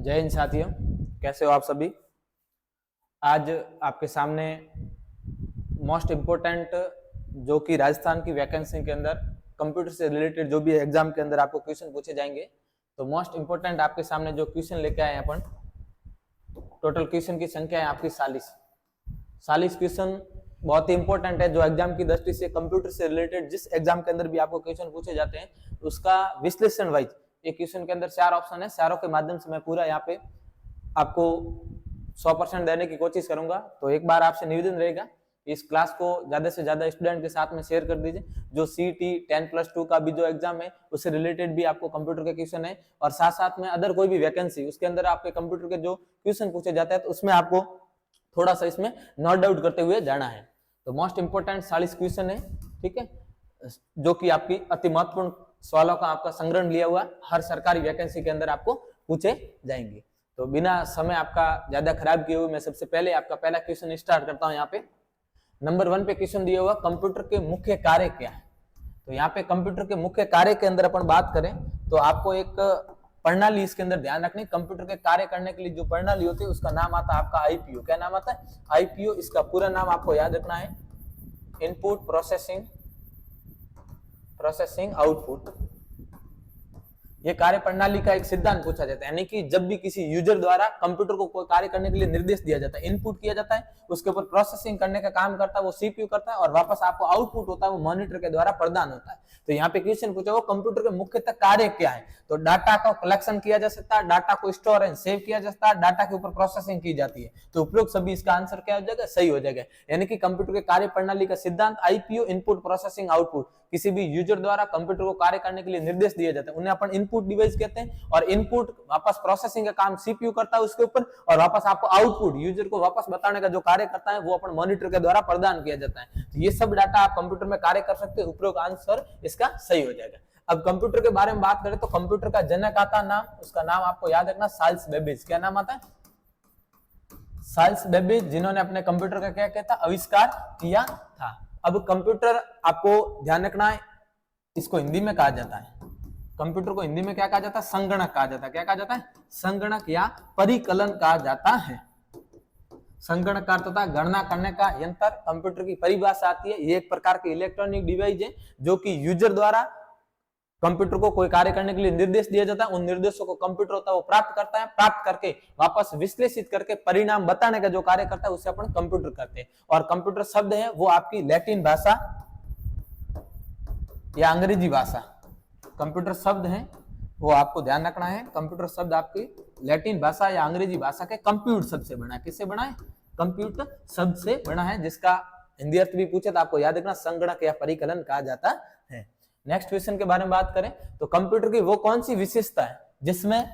जय हिंद साथियों, कैसे हो आप सभी। आज आपके सामने मोस्ट इम्पोर्टेंट जो कि राजस्थान की वैकेंसी के अंदर कंप्यूटर से रिलेटेड जो भी एग्जाम के अंदर आपको क्वेश्चन पूछे जाएंगे, तो मोस्ट इम्पोर्टेंट आपके सामने जो क्वेश्चन लेके आए हैं अपन, टोटल क्वेश्चन की संख्या है आपकी 40 क्वेश्चन बहुत ही इंपॉर्टेंट है। जो एग्जाम की दृष्टि से कंप्यूटर से रिलेटेड जिस एग्जाम के अंदर भी आपको क्वेश्चन पूछे जाते हैं उसका विश्लेषण वाइज एक क्वेश्चन के अंदर 4 ऑप्शन है, चारों के माध्यम से मैं पूरा यहाँ पे आपको 100% देने की कोशिश करूंगा। तो एक बार आपसे निवेदन रहेगा कि इस क्लास को ज्यादा से ज्यादा स्टूडेंट के साथ में शेयर कर दीजिए। जो CT 10+2 का भी जो एग्जाम है उससे रिलेटेड भी आपको कंप्यूटर के क्वेश्चन है, और साथ साथ में अदर कोई भी वैकेंसी उसके अंदर आपके कंप्यूटर के जो क्वेश्चन पूछे जाते हैं तो उसमें आपको थोड़ा सा इसमें नोट डाउन करते हुए जाना है। तो मोस्ट इंपोर्टेंट 40 क्वेश्चन है, ठीक है, जो कि आपकी अति महत्वपूर्ण सवालों का आपका संग्रह लिया हुआ हर सरकारी वैकेंसी के अंदर आपको पूछे जाएंगे। तो बिना समय आपका ज्यादा खराब किए हुए मैं सबसे पहले आपका पहला क्वेश्चन स्टार्ट करता हूं। यहाँ पे नंबर 1 पे क्वेश्चन दिया हुआ कंप्यूटर के मुख्य कार्य क्या है। तो यहाँ पे कंप्यूटर के मुख्य कार्य के अंदर अपन बात करें तो आपको एक प्रणाली इसके अंदर ध्यान रखनी। कंप्यूटर के कार्य करने के लिए जो प्रणाली होती है उसका नाम आता है आपका IPO। क्या नाम आता है? IPO। इसका पूरा नाम आपको याद रखना है, इनपुट प्रोसेसिंग आउटपुट। ये कार्य प्रणाली का एक सिद्धांत पूछा जाता है, यानी कि जब भी किसी यूजर द्वारा कंप्यूटर को कोई कार्य करने के लिए निर्देश दिया जाता है, इनपुट किया जाता है, उसके ऊपर प्रोसेसिंग करने का काम करता है वो CPU करता है, और वापस आपको आउटपुट होता है वो मॉनिटर के द्वारा प्रदान होता है। तो यहाँ पे क्वेश्चन पूछा वो कंप्यूटर के मुख्यतः कार्य क्या है। तो डाटा का कलेक्शन किया जा सकता है, डाटा को स्टोर एंड सेव किया जा सकता है, डाटा के ऊपर प्रोसेसिंग की जाती है। तो उपरोक्त सभी इसका आंसर क्या हो जाएगा? सही हो जाएगा। यानी कि कंप्यूटर के कार्य प्रणाली का सिद्धांत IPO, इनपुट प्रोसेसिंग आउटपुट। किसी भी यूजर द्वारा कंप्यूटर को कार्य करने के लिए निर्देश दिए जाते हैं उन्हें अपन इनपुट डिवाइस कहते हैं, और इनपुट वापस प्रोसेसिंग का काम CPU करता है उसके ऊपर, और वापस आपको आउटपुट यूजर को वापस बताने का जो कार्य करता है वो अपन मॉनिटर के द्वारा प्रदान किया जाता है। तो ये सब डाटा आप कंप्यूटर में कार्य कर सकते हैं। उपरोक्त आंसर इसका सही हो जाएगा। अब कंप्यूटर के बारे में बात करें तो कंप्यूटर का जनक आता नाम, उसका नाम आपको याद रखना, चार्ल्स बेबेज। क्या नाम आता है? चार्ल्स बेबेज, जिन्होंने अपने कंप्यूटर का क्या कहता आविष्कार किया था। अब कंप्यूटर आपको ध्यान रखना है, इसको हिंदी में कहा जाता है, कंप्यूटर को हिंदी में क्या कहा जाता है? संगणक कहा जाता है। क्या कहा जाता है? संगणक या परिकलन कहा जाता है। संगणक का अर्थ होता है गणना करने का यंत्र। कंप्यूटर की परिभाषा आती है, ये एक प्रकार की इलेक्ट्रॉनिक डिवाइस है जो कि यूजर द्वारा कंप्यूटर को कोई कार्य करने के लिए निर्देश दिया जाता है, उन निर्देशों को कंप्यूटर होता है वो प्राप्त करता है, प्राप्त करके वापस विश्लेषित करके परिणाम बताने का जो कार्य करता है उसे अपन कंप्यूटर करते हैं। और कंप्यूटर शब्द है वो आपकी लैटिन भाषा या अंग्रेजी भाषा, कंप्यूटर शब्द है वो आपको ध्यान रखना है। कंप्यूटर शब्द आपकी लैटिन भाषा या अंग्रेजी भाषा के कंप्यूट शब्द से बना है। किससे बना है? कंप्यूटर शब्द से बना है, जिसका हिंदी अर्थ भी पूछे तो आपको याद रखना संगणक या परिकलन कहा जाता है। नेक्स्ट क्वेश्चन के बारे में बात करें तो कंप्यूटर की वो कौन सी विशेषता है जिसमें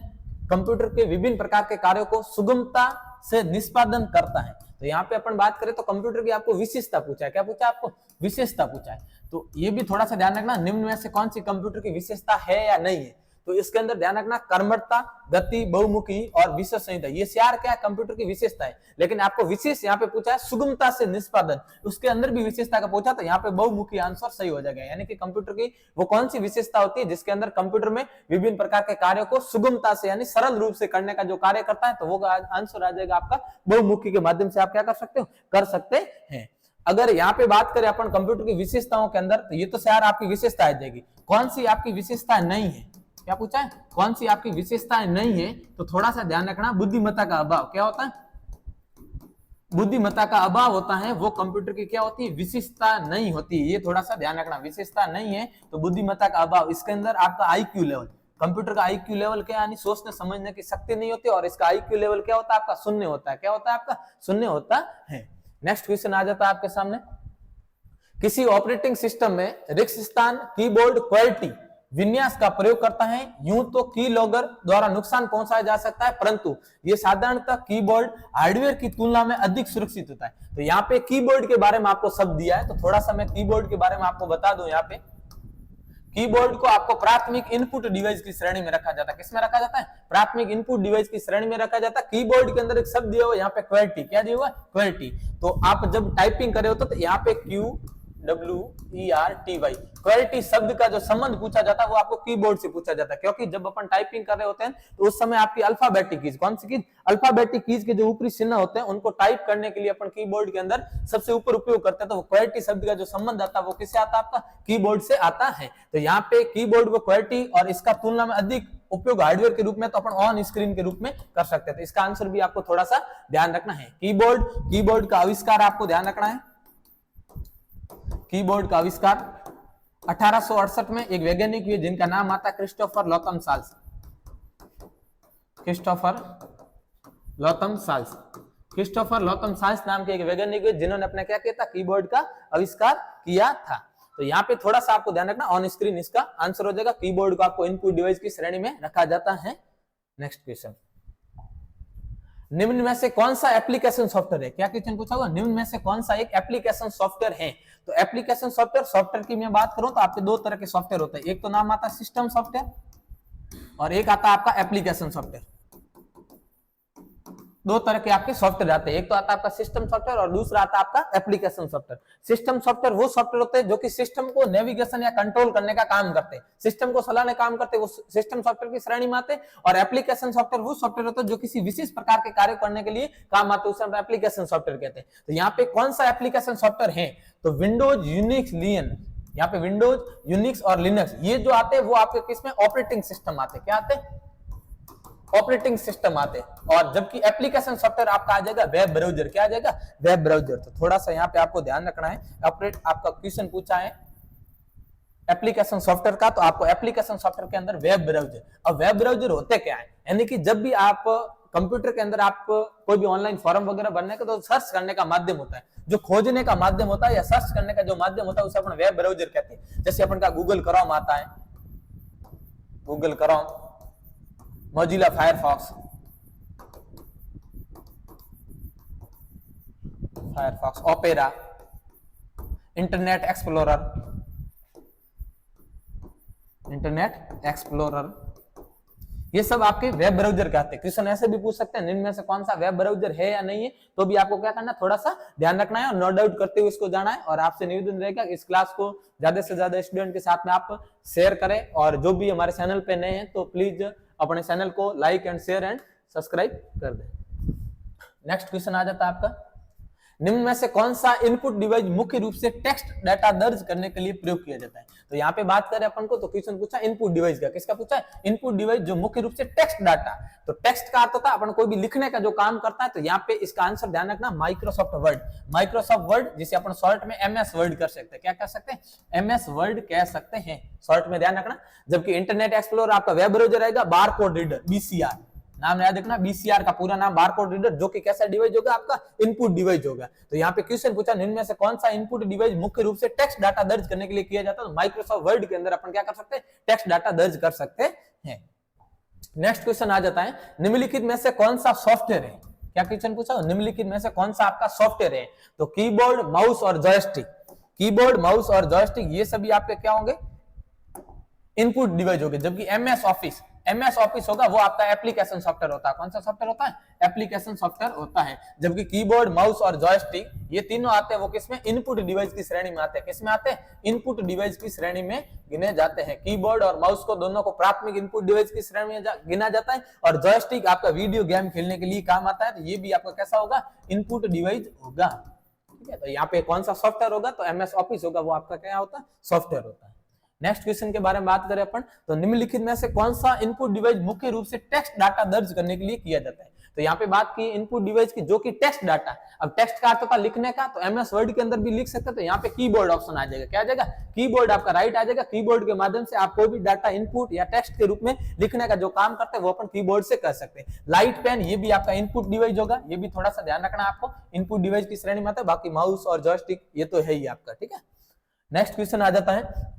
कंप्यूटर के विभिन्न प्रकार के कार्यों को सुगमता से निष्पादन करता है। तो यहाँ पे अपन बात करें तो कंप्यूटर की आपको विशेषता पूछा है। क्या पूछा? आपको विशेषता पूछा है। तो ये भी थोड़ा सा ध्यान रखना, निम्न में से कौन सी कंप्यूटर की विशेषता है या नहीं है। तो इसके अंदर ध्यान रखना कर्मठता, गति, बहुमुखी और विश्वसनीयता, ये 4 क्या है? कंप्यूटर की विशेषता है। लेकिन आपको विशेष यहाँ पे पूछा है सुगमता से निष्पादन, उसके अंदर भी विशेषता का पूछा तो यहाँ पे बहुमुखी आंसर सही हो जाएगा। यानी कि कंप्यूटर की वो कौन सी विशेषता होती है जिसके अंदर कंप्यूटर में विभिन्न प्रकार के कार्यों को सुगमता से यानी सरल रूप से करने का जो कार्य करता है, तो वो आंसर आ जाएगा आपका बहुमुखी के माध्यम से आप क्या कर सकते हो? कर सकते हैं। अगर यहाँ पे बात करें अपन कंप्यूटर की विशेषताओं के अंदर तो ये तो 4 आपकी विशेषता आ जाएगी। कौन सी आपकी विशेषता नहीं है? क्या पूछा है? कौन सी आपकी विशेषताएं नहीं है? तो थोड़ा सा ध्यान रखना, बुद्धिमत्ता का अभाव। क्या होता है? बुद्धिमत्ता का अभाव होता है, वो कंप्यूटर की क्या होती है? विशेषता नहीं होती। ये थोड़ा सा ध्यान रखना, विशेषता नहीं है तो बुद्धिमत्ता का अभाव। इसके अंदर आपका IQ लेवल, कंप्यूटर का IQ लेवल क्या यानी सोचने समझने की शक्ति नहीं होती, और इसका IQ लेवल क्या होता है? आपका 0 होता है। क्या होता है? आपका 0 होता है। नेक्स्ट क्वेश्चन आ जाता है आपके सामने, किसी ऑपरेटिंग सिस्टम में रिक्त स्थान कीबोर्ड क्वालिटी विन्यास का प्रयोग करता है, यूं तो की लॉगर द्वारा नुकसान पहुंचाया जा सकता है, परंतु यह साधारणतः कीबोर्ड हार्डवेयर की तुलना में अधिक सुरक्षित होता है। तो यहाँ पे कीबोर्ड के बारे में आपको शब्द दिया है, तो थोड़ा सा मैं कीबोर्ड के बारे में आपको बता दूं। यहाँ पे कीबोर्ड को आपको प्राथमिक इनपुट डिवाइस की श्रेणी में रखा जाता है। किसमें रखा जाता है? प्राथमिक इनपुट डिवाइस की श्रेणी में रखा जाता है। कीबोर्ड के अंदर एक शब्द दिया हुआ यहाँ पे क्वेलिटी। क्या दिया हुआ? क्वेलिटी। तो आप जब टाइपिंग कर रहे हो तो यहाँ पे क्यू QWERTY। QWERTY शब्द का जो संबंध पूछा जाता है वो आपको कीबोर्ड से पूछा जाता है, क्योंकि जब अपन टाइपिंग कर रहे होते हैं तो उस समय आपकी अल्फाबेटिक कीज, कौन सी कीज, अल्फाबेटिक कीज के जो ऊपरी चिन्ह होते हैं उनको टाइप करने के लिए अपन कीबोर्ड के अंदर सबसे ऊपर उपयोग करते हैं। तो वो QWERTY शब्द का जो संबंध आता है वो किससे आता है, आपका कीबोर्ड से आता है। तो यहाँ पे कीबोर्ड व QWERTY और इसका तुलना में अधिक उपयोग हार्डवेयर के रूप में तो अपन ऑन स्क्रीन के रूप में कर सकते हैं। तो इसका आंसर भी आपको थोड़ा सा ध्यान रखना है। कीबोर्ड का आविष्कार आपको ध्यान रखना है। कीबोर्ड का आविष्कार 1868 में एक वैज्ञानिक हुए जिनका नाम आता है क्रिस्टोफर लॉथम साल्स। क्रिस्टोफर लॉथम साल्स नाम के एक वैज्ञानिक हुए जिन्होंने अपने क्या किया था, कीबोर्ड का आविष्कार किया था। तो यहाँ पे थोड़ा सा आपको ध्यान रखना, ऑन स्क्रीन इसका आंसर हो जाएगा। कीबोर्ड को आपको इनपुट डिवाइस की श्रेणी में रखा जाता है। नेक्स्ट क्वेश्चन, निम्न में से कौन सा एप्लीकेशन सॉफ्टवेयर है, क्या क्वेश्चन पूछा हुआ, निम्न में से कौन सा एक एप्लीकेशन सॉफ्टवेयर है। तो एप्लीकेशन सॉफ्टवेयर की मैं बात करूं तो आपके दो तरह के सॉफ्टवेयर होते हैं, एक तो नाम आता है सिस्टम सॉफ्टवेयर और एक आता है आपका एप्लीकेशन सॉफ्टवेयर। दो तरह के आपके सॉफ्टवेयर आते हैं, एक तो आता है आपका सिस्टम सॉफ्टवेयर और दूसरा आता है आपका एप्लीकेशन सॉफ्टवेयर। सिस्टम सॉफ्टवेयर वो सॉफ्टवेयर होते हैं जो कि सिस्टम को नेविगेशन या कंट्रोल करने का काम करते हैं, सिस्टम को चलाने का काम करते हैं, वो सिस्टम सॉफ्टवेयर की श्रेणी में आते हैं। और एप्लीकेशन सॉफ्टवेयर वो सॉफ्टवेयर होते हैं जो किसी विशेष प्रकार के कार्य करने के लिए काम आते हैं, उसे हम एप्लीकेशन सॉफ्टवेयर कहते हैं। तो यहाँ पे कौन सा एप्लीकेशन सॉफ्टवेयर है, तो विंडोज, यूनिक्स, लिनक्स, यहाँ पे विंडोज, यूनिक्स और लिनक्स ये जो आते हैं वो आपके किसमें, ऑपरेटिंग सिस्टम आते हैं। क्या आते हैं, ऑपरेटिंग सिस्टम आते हैं। और जबकि एप्लीकेशन सॉफ्टवेयर आपका आ जाएगा वेब ब्राउजर। क्या आ जाएगा, वेब ब्राउजर। तो थोड़ा सा यहाँ पे आपको ध्यान रखना है, आपका क्वेश्चन पूछा है एप्लीकेशन सॉफ्टवेयर का, तो आपको एप्लीकेशन सॉफ्टवेयर के अंदर वेब ब्राउजर। अब वेब ब्राउजर होते क्या है, यानी कि जब भी आप कंप्यूटर के अंदर आप कोई भी ऑनलाइन फॉर्म वगैरह भरने का तो सर्च करने का माध्यम होता है, जो खोजने का माध्यम होता है या सर्च करने का जो माध्यम होता है उसे अपन वेब ब्राउजर कहते हैं। जैसे अपन का गूगल क्रोम आता है, Google Chrome, Mozilla Firefox, opera, internet explorer, ये सब आपके वेब ब्राउजर कहते हैं। क्वेश्चन ऐसे भी पूछ सकते हैं, इनमें से कौन सा वेब ब्राउजर है या नहीं है, तो भी आपको क्या करना है, थोड़ा सा ध्यान रखना है और नोट डाउट करते हुए इसको जाना है। और आपसे निवेदन रहेगा इस क्लास को ज्यादा से ज्यादा स्टूडेंट के साथ में आप शेयर करें, और जो भी हमारे चैनल पे नए हैं तो प्लीज अपने चैनल को like and share and subscribe कर दें। नेक्स्ट क्वेश्चन आ जाता है आपका, निम्न में से कौन सा इनपुट डिवाइस मुख्य रूप से टेक्स्ट डाटा दर्ज करने के लिए प्रयोग किया जाता है। तो यहाँ पे बात करें अपन को, तो क्वेश्चन पूछा इनपुट डिवाइस का, किसका पूछा है, इनपुट डिवाइस जो मुख्य रूप से टेक्स्ट डाटा, तो टेक्स्ट का अर्थ होता है अपन कोई भी लिखने का जो काम करता है। तो यहाँ पे इसका आंसर ध्यान रखना, माइक्रोसॉफ्ट वर्ड, जिसे अपन शॉर्ट में MS वर्ड कर सकते हैं। क्या कह सकते हैं, MS वर्ड कह सकते हैं शॉर्ट में, ध्यान रखना। जबकि इंटरनेट एक्सप्लोरर आपका वेब ब्राउजर रहेगा, बारकोड रीडर, BCR नाम याद रखना, BCR का पूरा नाम बारकोड रीडर, जो कि कैसा डिवाइस होगा, आपका इनपुट डिवाइस होगा। तो यहाँ पे क्वेश्चन पूछा निम्न में से कौन सा इनपुट डिवाइस मुख्य रूप से टेक्स्ट डाटा दर्ज करने के लिए किया जाता है। तो माइक्रोसॉफ्ट वर्ड के अंदर अपन क्या कर सकते हैं, टेक्स्ट डाटा दर्ज कर सकते हैं। नेक्स्ट क्वेश्चन आ जाता है, निम्नलिखित में से कौन सा सॉफ्टवेयर है, क्या क्वेश्चन पूछा, निम्नलिखित में से कौन सा आपका सॉफ्टवेयर है। तो कीबोर्ड, माउस और जॉयस्टिक, ये सभी आपके क्या होंगे, इनपुट डिवाइस होंगे। जबकि MS ऑफिस होगा वो आपका एप्लीकेशन सॉफ्टवेयर होता है। कौन सा सॉफ्टवेयर होता है, एप्लीकेशन सॉफ्टवेयर होता है। जबकि कीबोर्ड, माउस और जॉयस्टिक ये तीनों आते हैं वो किसमें, इनपुट डिवाइस की श्रेणी में आते हैं। किसमें आते हैं, इनपुट डिवाइस की श्रेणी में गिने जाते हैं। कीबोर्ड और माउस को दोनों को प्राथमिक इनपुट डिवाइस की श्रेणी में गिना जाता है। और जॉयस्टिक आपका वीडियो गेम खेलने के लिए काम आता है, तो ये भी आपका कैसा होगा, इनपुट डिवाइस होगा। ठीक है, तो यहाँ पे कौन सा सॉफ्टवेयर होगा, तो MS ऑफिस होगा, वो आपका क्या होता है, सॉफ्टवेयर होता है। नेक्स्ट क्वेश्चन के बारे में बात करें अपन, तो निम्नलिखित में से कौन सा इनपुट डिवाइस मुख्य रूप से टेक्स्ट डाटा दर्ज करने के लिए किया जाता है। तो यहाँ पे बात की इनपुट डिवाइस की, जो कि टेक्स्ट डाटा, अब टेक्स्ट का अर्थ होता है लिखने का, तो MS वर्ड के अंदर भी लिख सकते हैं। तो यहाँ पे कीबोर्ड ऑप्शन आ जाएगा, क्या आ जाएगा, कीबोर्ड आपका राइट आ जाएगा। कीबोर्ड के माध्यम से आप कोई भी डाटा इनपुट या टेक्स्ट के रूप में लिखने का जो काम करते हैं वो अपन कीबोर्ड से कर सकते हैं। लाइट पेन, ये भी आपका इनपुट डिवाइस होगा, ये भी थोड़ा सा ध्यान रखना आपको, इनपुट डिवाइस की श्रेणी में आता है। बाकी माउस और जॉयस्टिक ये तो है ही आपका। ठीक है, नेक्स्ट क्वेश्चन आ जाता है,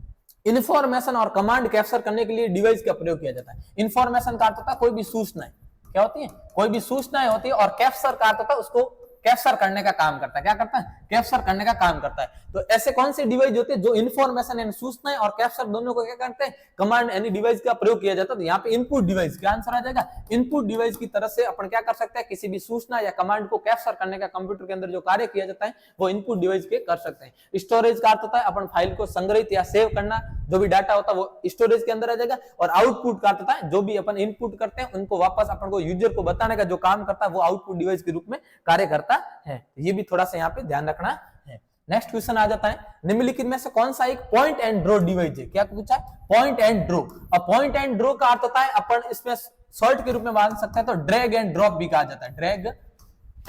इन्फॉर्मेशन और कमांड कैप्चर करने के लिए डिवाइस का प्रयोग किया जाता है। इन्फॉर्मेशन का अर्थ होता है कोई भी सूचनाएं, क्या होती है, कोई भी सूचनाएं होती है, और कैप्चर का अर्थ होता है उसको कैप्चर करने का काम करता है। क्या करता है? कैप्चर करने का काम करता है। तो ऐसे कौन से डिवाइस होते हैं जो इन्फॉर्मेशन यानी सूचनाएं और कैप्चर दोनों को क्या करते हैं? कमांड यानी डिवाइस का प्रयोग किया जाता है। तो यहाँ पे इनपुट डिवाइस, क्या आंसर आ जाएगा? इनपुट डिवाइस की तरह से अपन क्या कर सकते हैं? किसी भी सूचना या कमांड को कैप्चर करने का कंप्यूटर के अंदर जो कार्य किया जाता है वो इनपुट डिवाइस के कर सकते हैं। स्टोरेज का अर्थ होता है अपन फाइल को संग्रहित या सेव करना, जो भी डाटा होता है वो स्टोरेज के अंदर आ जाएगा। और आउटपुट का अर्थ होता है जो भी अपन इनपुट करते हैं उनको वापस अपन को यूजर को बताने का जो काम करता है वो आउटपुट डिवाइस के रूप में कार्य करता है। ये भी थोड़ा सा यहाँ पे ध्यान रखना है। नेक्स्ट क्वेश्चन आ जाता है, निम्नलिखित में से कौन सा एक पॉइंट एंड ड्रॉ डिवाइस है? क्या पूछा? Point and draw. अब पॉइंट एंड ड्रॉ का अर्थ होता है अपन इसमें शॉर्ट के रूप में मान सकते हैं तो ड्रैग एंड ड्रॉप भी कहा जाता है। Drag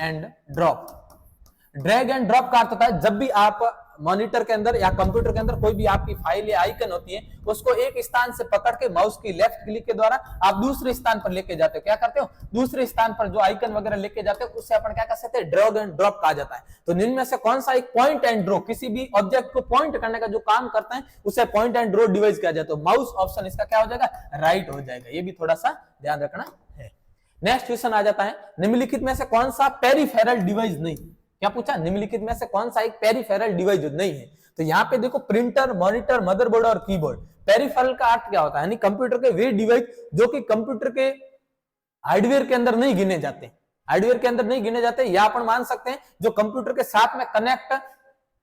and drop. Drag and drop का अर्थ होता है जब भी आप मॉनिटर के अंदर या कंप्यूटर के अंदर कोई भी आपकी फाइल या आइकन होती है उसको एक स्थान से पकड़ के माउस की लेफ्ट क्लिक के द्वारा आप दूसरे स्थान पर लेके जाते हो। क्या करते हो? दूसरे स्थान पर जो आइकन वगैरह लेके जाते हो उससे अपन क्या कर सकते हैं? ड्रैग एंड ड्रॉप कहा जाता है। तो निम्न में से कौन सा एक पॉइंट एंड ड्रॉ, किसी भी ऑब्जेक्ट को पॉइंट करने का जो काम करता है उसे पॉइंट एंड ड्रॉ डिवाइस कहा जाता है। तो माउस ऑप्शन इसका क्या हो जाएगा? राइट हो जाएगा। ये भी थोड़ा सा ध्यान रखना है। नेक्स्ट क्वेश्चन आ जाता है, निम्नलिखित में से कौन सा पेरिफेरल डिवाइस नहीं? क्या पूछा? निम्नलिखित में से कौन सा एक पेरिफेरल डिवाइस नहीं है? तो यहाँ पे देखो प्रिंटर, मॉनिटर, मदरबोर्ड और कीबोर्ड। पेरिफेरल का अर्थ क्या होता है? यानी कंप्यूटर के वे डिवाइस जो कि कंप्यूटर के हार्डवेयर के अंदर नहीं गिने जाते, हार्डवेयर के अंदर नहीं गिने जाते, या अपन मान सकते हैं जो कंप्यूटर के साथ में कनेक्ट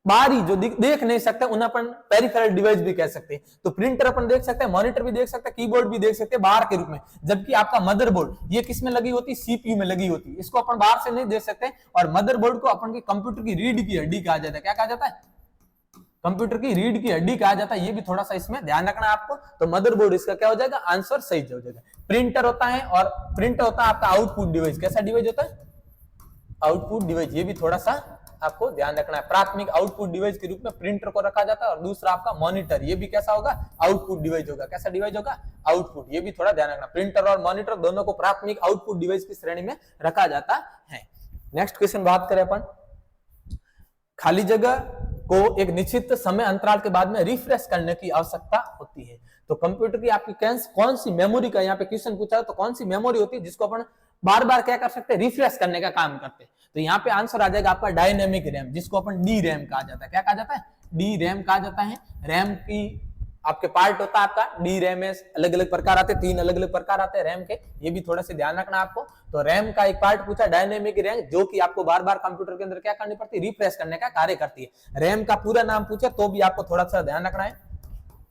बाहरी जो देख नहीं सकते उन्हें अपन पेरिफेरल डिवाइस भी कह सकते हैं। तो प्रिंटर अपन देख सकते हैं, मॉनिटर भी देख सकते हैं, कीबोर्ड भी देख सकते हैं बाहर के रूप में। जबकि आपका मदरबोर्ड ये किस में लगी होती? सीपीयू में लगी होती। इसको अपन बाहर से नहीं देख सकते। और मदरबोर्ड को अपन की कंप्यूटर की रीढ़ की हड्डी कहा जाता है। क्या कहा जाता है? कंप्यूटर की रीढ़ की हड्डी कहा जाता है। ये भी थोड़ा सा इसमें ध्यान रखना आपको। तो मदरबोर्ड इसका क्या हो जाएगा? आंसर सही हो जाएगा। प्रिंटर होता है और प्रिंटर होता है आपका आउटपुट डिवाइस। कैसा डिवाइस होता है? Output device. ये भी थोड़ा सा आपको ध्यान रखना है। प्राथमिक आउटपुट डिवाइस के रूप में प्रिंटर को रखा जाता है। और दूसरा आपका मॉनिटर, ये भी कैसा होगा? आउटपुट डिवाइस होगा। कैसा डिवाइस होगा? आउटपुट। ये भी थोड़ा ध्यान रखना। प्रिंटर और मॉनिटर दोनों को प्राथमिक आउटपुट डिवाइस की श्रेणी में रखा जाता है। नेक्स्ट क्वेश्चन बात करें अपन, खाली जगह को एक निश्चित समय अंतराल के बाद में रिफ्रेश करने की आवश्यकता होती है। तो कंप्यूटर की आपकी कौन सी मेमोरी का यहाँ पे क्वेश्चन पूछा है, तो कौन सी मेमोरी होती है जिसको अपन बार बार क्या कर सकते हैं? रिफ्रेश करने का काम करते हैं। तो यहाँ पे आंसर आ जाएगा आपका डायनेमिक रैम, जिसको अपन डी रैम कहा जाता है। क्या कहा जाता है? डी रैम कहा जाता है। रैम की आपके पार्ट होता है आपका डी रैम में अलग अलग प्रकार आते हैं, 3 अलग अलग प्रकार आते हैं रैम के। ये भी थोड़ा सा ध्यान रखना आपको। तो रैम का एक पार्ट पूछा डायनेमिक रैम, जो कि आपको बार बार कंप्यूटर के अंदर क्या करनी पड़ती है? रिफ्रेश करने का कार्य करती है। रैम का पूरा नाम पूछे तो भी आपको थोड़ा सा ध्यान रखना है।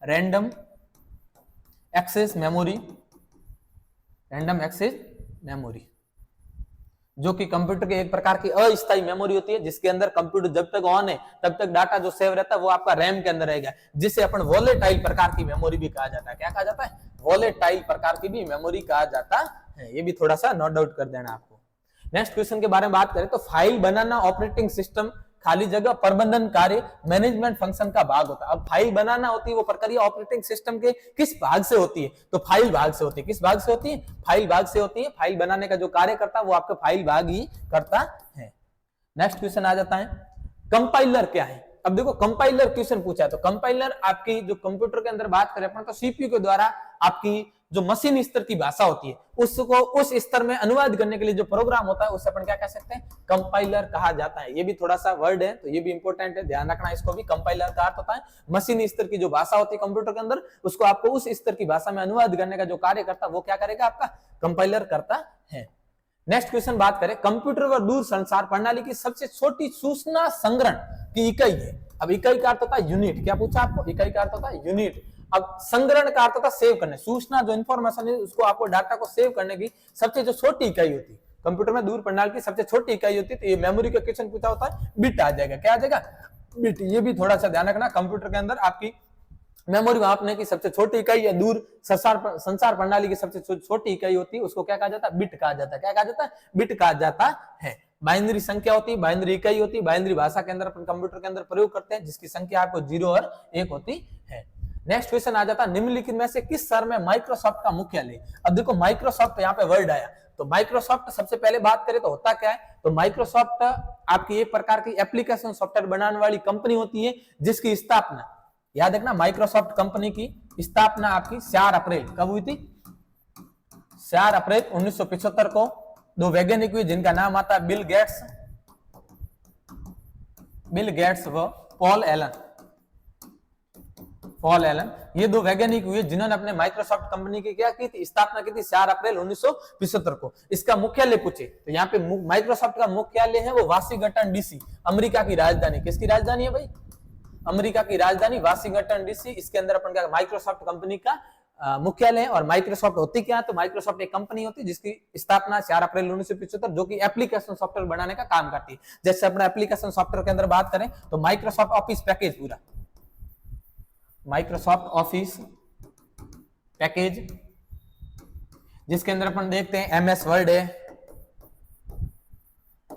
Random access memory, random access memory, जो कि कंप्यूटर के एक प्रकार की अस्थायी मेमोरी होती है, जिसके अंदर कंप्यूटर जब तक ऑन है तब तक डाटा जो सेव रहता है वो आपका रैम के अंदर रहेगा, जिसे अपन वोलेटाइल प्रकार की मेमोरी भी कहा जाता है। क्या कहा जाता है? वोलेटाइल प्रकार की भी मेमोरी कहा जाता है। ये भी थोड़ा सा नोट डाउन कर देना आपको। नेक्स्ट क्वेश्चन के बारे में बात करें तो फाइल बनाना ऑपरेटिंग सिस्टम खाली जगह प्रबंधन कार्य मैनेजमेंट फंक्शन का भाग होता है। अब फाइल बनाना होती है वो प्रक्रिया ऑपरेटिंग सिस्टम के किस भाग से होती है? तो फाइल भाग से होती है। किस भाग से होती है? फाइल भाग से होती है। फाइल बनाने का जो कार्य करता है वो आपका फाइल भाग ही करता है। नेक्स्ट क्वेश्चन आ जाता है, कंपाइलर क्या है? अब देखो कंपाइलर क्वेश्चन पूछा है तो कंपाइलर आपकी जो कंप्यूटर के अंदर बात करें अपन तो सीपीयू के द्वारा आपकी जो मशीन स्तर की भाषा होती है उसको उस स्तर में अनुवाद करने के लिए जो प्रोग्राम होता है उसे अपन क्या कह सकते हैं? कंपाइलर कहा जाता है। ये भी थोड़ा सा वर्ड है तो ये भी इंपॉर्टेंट है, ध्यान रखना इसको भी। कंपाइलर का अर्थ होता है मशीन स्तर की जो भाषा होती है कंप्यूटर के अंदर, उसको आपको उस स्तर की भाषा में अनुवाद करने का जो कार्य करता है वो क्या करेगा? आपका कंपाइलर करता है। नेक्स्ट क्वेश्चन बात करें, कंप्यूटर व दूर संचार प्रणाली की सबसे छोटी सूचना संग्रहण की इकाई है। अब इकाई का अर्थ होता है यूनिट। क्या पूछा आपको? इकाई का अर्थ होता है यूनिट। अब संग्रहण का अर्थ होता है सेव करने, सूचना जो इंफॉर्मेशन है उसको आपको डाटा को सेव करने की सबसे जो छोटी इकाई होती है कंप्यूटर में दूर प्रणाली की सबसे छोटी इकाई होती है। तो ये मेमोरी का क्वेश्चन पूछा होता है, बिट आ जाएगा। क्या आ जाएगा? बिट। ये भी थोड़ा सा ध्यान रखना, कंप्यूटर के अंदर आपकी मेमोरी मापने की सबसे छोटी इकाई या दूर संचार प्रणाली की सबसे छोटी इकाई होती है उसको क्या कहा जाता है? बिट कहा जाता है। क्या कहा जाता है? बिट कहा जाता है। बाइनरी संख्या होती है, बाइनरी इकाई होती है, बाइनरी भाषा के अंदर अपन कंप्यूटर के अंदर प्रयोग करते हैं, जिसकी संख्या आपको 0 और 1 होती है। नेक्स्ट क्वेश्चन आ जाता है, निम्नलिखित में से किस शहर में माइक्रोसॉफ्ट का मुख्यालय? अब देखो माइक्रोसॉफ्ट यहाँ पे वर्ड आया तो माइक्रोसॉफ्ट सबसे पहले बात करें तो होता क्या है? तो माइक्रोसॉफ्ट आपकी एक प्रकार की एप्लीकेशन सॉफ्टवेयर बनाने वाली कंपनी होती है, जिसकी स्थापना याद रखना, माइक्रोसॉफ्ट कंपनी की स्थापना आपकी 4 अप्रैल कब हुई थी? 4 अप्रैल 1975 को। 2 वैज्ञानिक हुए जिनका नाम आता है बिल गेट्स बिल गेट्स व पॉल एलन ये दो वैज्ञानिक हुए जिन्होंने अपने माइक्रोसॉफ्ट कंपनी की क्या की थी, स्थापना की थी 4 अप्रैल 1975 को। इसका मुख्यालय पूछे तो यहाँ पे माइक्रोसॉफ्ट का मुख्यालय है वो वाशिंगटन डीसी, अमेरिका की राजधानी। किसकी राजधानी है भाई? अमेरिका की राजधानी वाशिंगटन डीसी। इसके अंदर अपन क्या माइक्रोसॉफ्ट कंपनी का मुख्यालय है। और माइक्रोसॉफ्ट होती क्या है? तो माइक्रोसॉफ्ट एक कंपनी होती है जिसकी स्थापना 4 अप्रैल 1975 जो कि एप्लीकेशन सॉफ्टवेयर बनाने का काम करती है। जैसे अपना एप्लीकेशन सॉफ्टवेयर के अंदर बात करें तो माइक्रोसॉफ्ट ऑफिस पैकेज, पूरा माइक्रोसॉफ्ट ऑफिस पैकेज, जिसके अंदर अपन देखते हैं एमएस वर्ड है,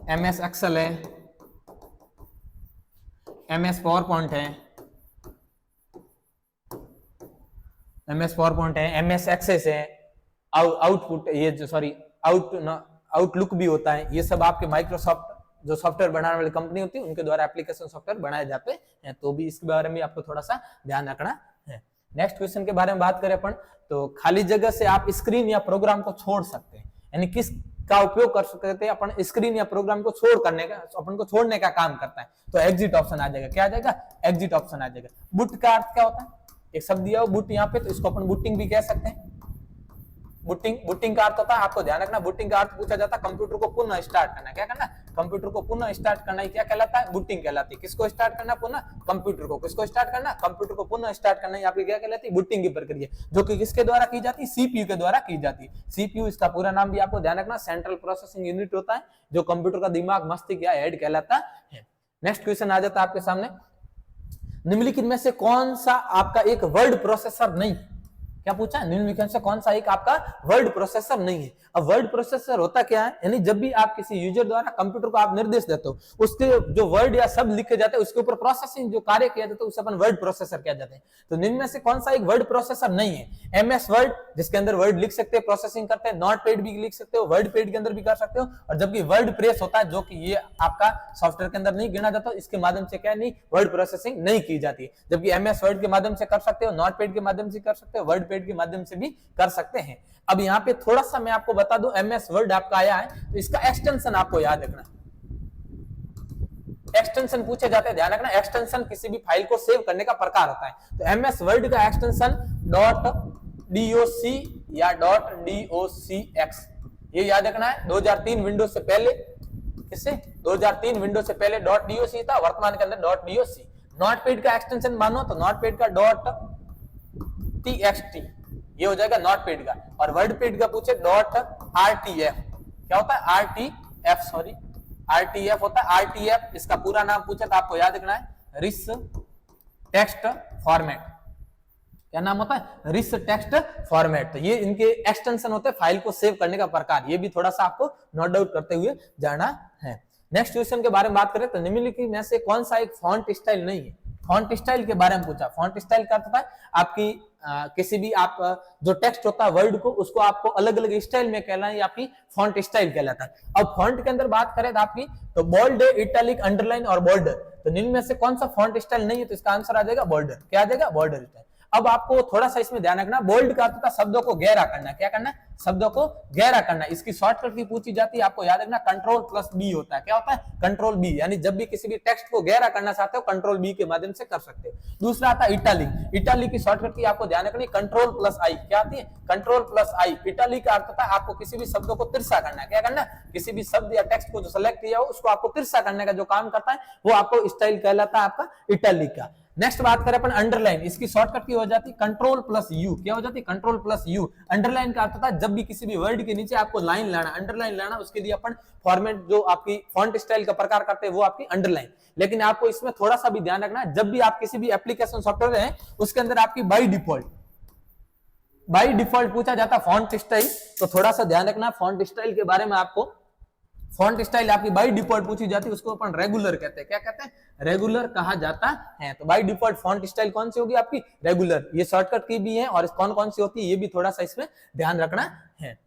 एमएस एक्सेल है, एमएस पावर पॉइंट है, एमएस एक्सेस है, आउटपुट ये जो आउटलुक भी होता है। ये सब आपके माइक्रोसॉफ्ट जो सॉफ्टवेयर बनाने वाली कंपनी होती है उनके द्वारा एप्लीकेशन सॉफ्टवेयर बनाए जाते हैं। तो भी इसके बारे में आपको थोड़ा सा ध्यान रखना है। नेक्स्ट क्वेश्चन के बारे में बात करें अपन तो खाली जगह से आप स्क्रीन या प्रोग्राम को छोड़ सकते हैं, यानी किस का उपयोग कर सकते हैं अपन? स्क्रीन या प्रोग्राम को अपन को छोड़ने का काम करता है तो एग्जिट ऑप्शन आ जाएगा। क्या आ जाएगा? एग्जिट ऑप्शन आ जाएगा। बूट का अर्थ क्या होता है? एक शब्द दिया हो बूट यहाँ पे, तो इसको अपन बूटिंग भी कह सकते हैं। बूटिंग का अर्थ होता है, आपको ध्यान रखना, बूटिंग का अर्थ पूछा जाता है कंप्यूटर को पुनः स्टार्ट करना। क्या करना? कंप्यूटर को पुनः स्टार्ट करना ही क्या कहलाता है? बूटिंग कहलाती है। किसको स्टार्ट करना? पुनः कंप्यूटर को। किसको स्टार्ट करना? कंप्यूटर को पुनः स्टार्ट करना ही आपकी क्या कहलाती है? बूटिंग की प्रक्रिया, जो कि किसके द्वारा की जाती है? सीपीयू के द्वारा की जाती है। सीपीयू इसका पूरा नाम भी आपको ध्यान रखना, सेंट्रल प्रोसेसिंग यूनिट होता है, जो कंप्यूटर का दिमाग, मस्तिष्क या हेड कहलाता है। नेक्स्ट क्वेश्चन आ जाता है आपके सामने, निम्नलिखित में से कौन सा आपका एक वर्ड प्रोसेसर नहीं है? क्या पूछा? निम्नलिखित से कौन सा एक आपका वर्ड प्रोसेसर नहीं है? अब वर्ड प्रोसेसर होता क्या है? यानी जब भी आप किसी यूजर द्वारा कंप्यूटर को आप निर्देश देते हो, उसके जो वर्ड या शब्द लिखे जाते हैं उसके ऊपर प्रोसेसिंग जो कार्य किया जाता है उसे अपन वर्ड प्रोसेसर कहा जाता है। तो निम्न में से कौन सा एक वर्ड प्रोसेसर नहीं है? एमएस वर्ड, जिसके अंदर वर्ड लिख सकते हैं, प्रोसेसिंग करते हैं, नोट पैड भी लिख सकते हो, वर्ड पैड के अंदर भी कर सकते हो, और जबकि वर्ड प्रेस होता है जो कि ये आपका सॉफ्टवेयर के अंदर नहीं गिना जाता, इसके माध्यम से क्या नहीं वर्ड प्रोसेसिंग नहीं की जाती। जबकि एमएस वर्ड के माध्यम से कर सकते हो, नोट पैड के माध्यम से कर सकते हो, वर्ड पैड के माध्यम से भी कर सकते हैं। अब यहाँ पे थोड़ा सा मैं आपको बता दूं, एमएस वर्ड आपका आया है तो इसका एक्सटेंशन आपको याद रखना। एक्सटेंशन पूछे जाते हैं, ध्यान रखना। एक्सटेंशन किसी भी फाइल को सेव करने का प्रकार होता है। तो एमएस वर्ड का एक्सटेंशन .doc या .docx ये याद रखना है। 2003 विंडोज से पहले किससे? 2003 विंडोज से पहले .doc था, वर्तमान के अंदर .doc। नोटपैड का एक्सटेंशन मानो तो नोटपैड का .txt ये हो जाएगा नोटपैड का, और वर्डपैड का पूछे .rtf क्या होता है? RTF होता है। RTF इसका पूरा नाम पूछे तो आपको याद रखना है रिच टेक्स्ट फॉर्मेट। क्या नाम होता है? Rich text format. तो ये इनके एक्सटेंशन होते हैं फाइल को सेव करने का प्रकार। ये भी थोड़ा सा आपको नोट डाउन करते हुए जाना है। नेक्स्ट क्वेश्चन के बारे में बात करें तो निम्नलिखित में से कौन सा एक फॉन्ट स्टाइल नहीं है? फॉन्ट स्टाइल के बारे में पूछा। फॉन्ट स्टाइल का अर्थ होता है आपकी किसी भी आप जो टेक्स्ट होता है वर्ड को, उसको आपको अलग अलग स्टाइल में कहना है, आपकी फॉन्ट स्टाइल कहलाता है। अब फॉन्ट के अंदर बात करें तो आपकी तो बोल्ड, इटैलिक, अंडरलाइन और बॉर्डर। तो निम्न में से कौन सा फॉन्ट स्टाइल नहीं है? तो इसका आंसर आ जाएगा बॉर्डर। क्या आ जाएगा? Border style. अब आपको थोड़ा सा इसमें ध्यान रखना, बोल्ड का अर्थ होता है शब्दों को गहरा करना। क्या करना? शब्दों को गहरा करना। इसकी शॉर्टकट की पूछी जाती है, आपको याद रखना Ctrl+B होता है। क्या होता है? Ctrl+B, यानी जब भी किसी भी टेक्स्ट को गहरा करना चाहते हो Ctrl+B के माध्यम से कर सकते हो। दूसरा आता है इटैलिक। इटैलिक की शॉर्टकट की आपको ध्यान रखनी Ctrl+I। क्या आती है? Ctrl+I। इटैलिक का अर्थ होता है आपको किसी भी शब्दों को तिरछा करना। क्या करना? किसी भी शब्द या टेक्स्ट को जो सेलेक्ट किया हो उसको आपको तिरछा करने का जो काम करता है वो आपको स्टाइल कहलाता है आपका इटैलिक का। नेक्स्ट बात करें अपन अंडरलाइन। इसकी शॉर्टकट की हो जाती है Ctrl+U। क्या हो जाती है? Ctrl+U। अंडरलाइन का अर्थ होता है जब भी किसी भी वर्ड के नीचे आपको लाइन लाना, अंडरलाइन लाना, उसके लिए अपन फॉर्मेट जो आपकी फॉन्ट स्टाइल का प्रकार करते हैं वो आपकी अंडरलाइन। लेकिन आपको इसमें थोड़ा सा भी ध्यान रखना है, जब भी आप किसी भी एप्लीकेशन सॉफ्टवेयर है उसके अंदर आपकी बाय डिफॉल्ट पूछा जाता है फॉन्ट स्टाइल। तो थोड़ा सा ध्यान रखना फॉन्ट स्टाइल के बारे में। आपको फॉन्ट स्टाइल आपकी बाय डिफॉल्ट पूछी जाती है, उसको अपन रेगुलर कहते हैं। क्या कहते हैं? रेगुलर कहा जाता है। तो बाय डिफॉल्ट फॉन्ट स्टाइल कौन सी होगी? आपकी रेगुलर। ये शॉर्टकट की भी है और कौन कौन सी होती है ये भी थोड़ा सा इसमें ध्यान रखना है।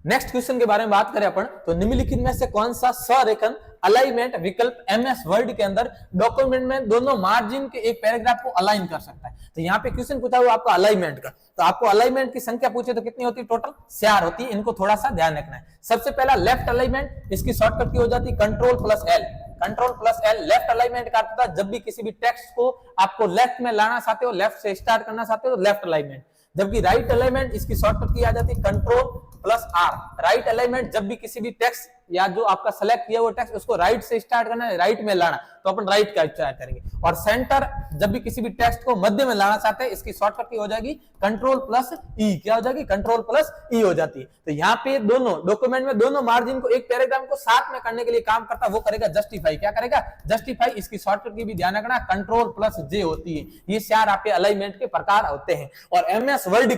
नेक्स्ट क्वेश्चन के बारे में बात करें अपन तो निम्नलिखित में से कौन सा संरेखन अलाइनमेंट विकल्प एमएस वर्ड के अंदर डॉक्यूमेंट में दोनों मार्जिन के एक पैराग्राफ को अलाइन कर सकता है? तो यहाँ पे क्वेश्चन पूछा हुआ आपका अलाइनमेंट का। तो आपको अलाइनमेंट की संख्या पूछे तो कितनी होती है? टोटल 4 होती है। इनको थोड़ा सा ध्यान रखना है। सबसे पहला लेफ्ट अलाइनमेंट, इसकी शॉर्टकट की हो जाती है Ctrl+L। Control plus L left alignment का अर्थ था जब भी किसी भी टेक्स्ट को आपको लेफ्ट में लाना चाहते हो, लेफ्ट से स्टार्ट करना चाहते हो तो लेफ्ट अलाइनमेंट, जबकि राइट अलाइनमेंट इसकी शॉर्टकट की आ जाती है control plus R. Right alignment जब भी किसी भी टेक्स्ट या जो आपका सेलेक्ट किया हुआ टेक्स्ट उसको राइट से स्टार्ट करना है, राइट में लाना, तो अपन राइट का स्टार्ट करेंगे। और सेंटर जब भी किसी भी टेक्स्ट को मध्य में लाना चाहते हैं, इसकी शॉर्टकट की हो जाएगी कंट्रोल प्लस ई। क्या हो जाएगी? कंट्रोल प्लस ई हो जाती है। तो यहाँ पे दोनों डॉक्यूमेंट में दोनों मार्जिन को एक पैराग्राफ को साथ में करने के लिए काम करता है, वो करेगा जस्टिफाई। क्या करेगा? जस्टिफाई। इसकी शॉर्टकट की भी ध्यान रखना, कंट्रोल प्लस जे होती है। ये चार आपके अलाइनमेंट के प्रकार होते हैं। और एमएस वर्ड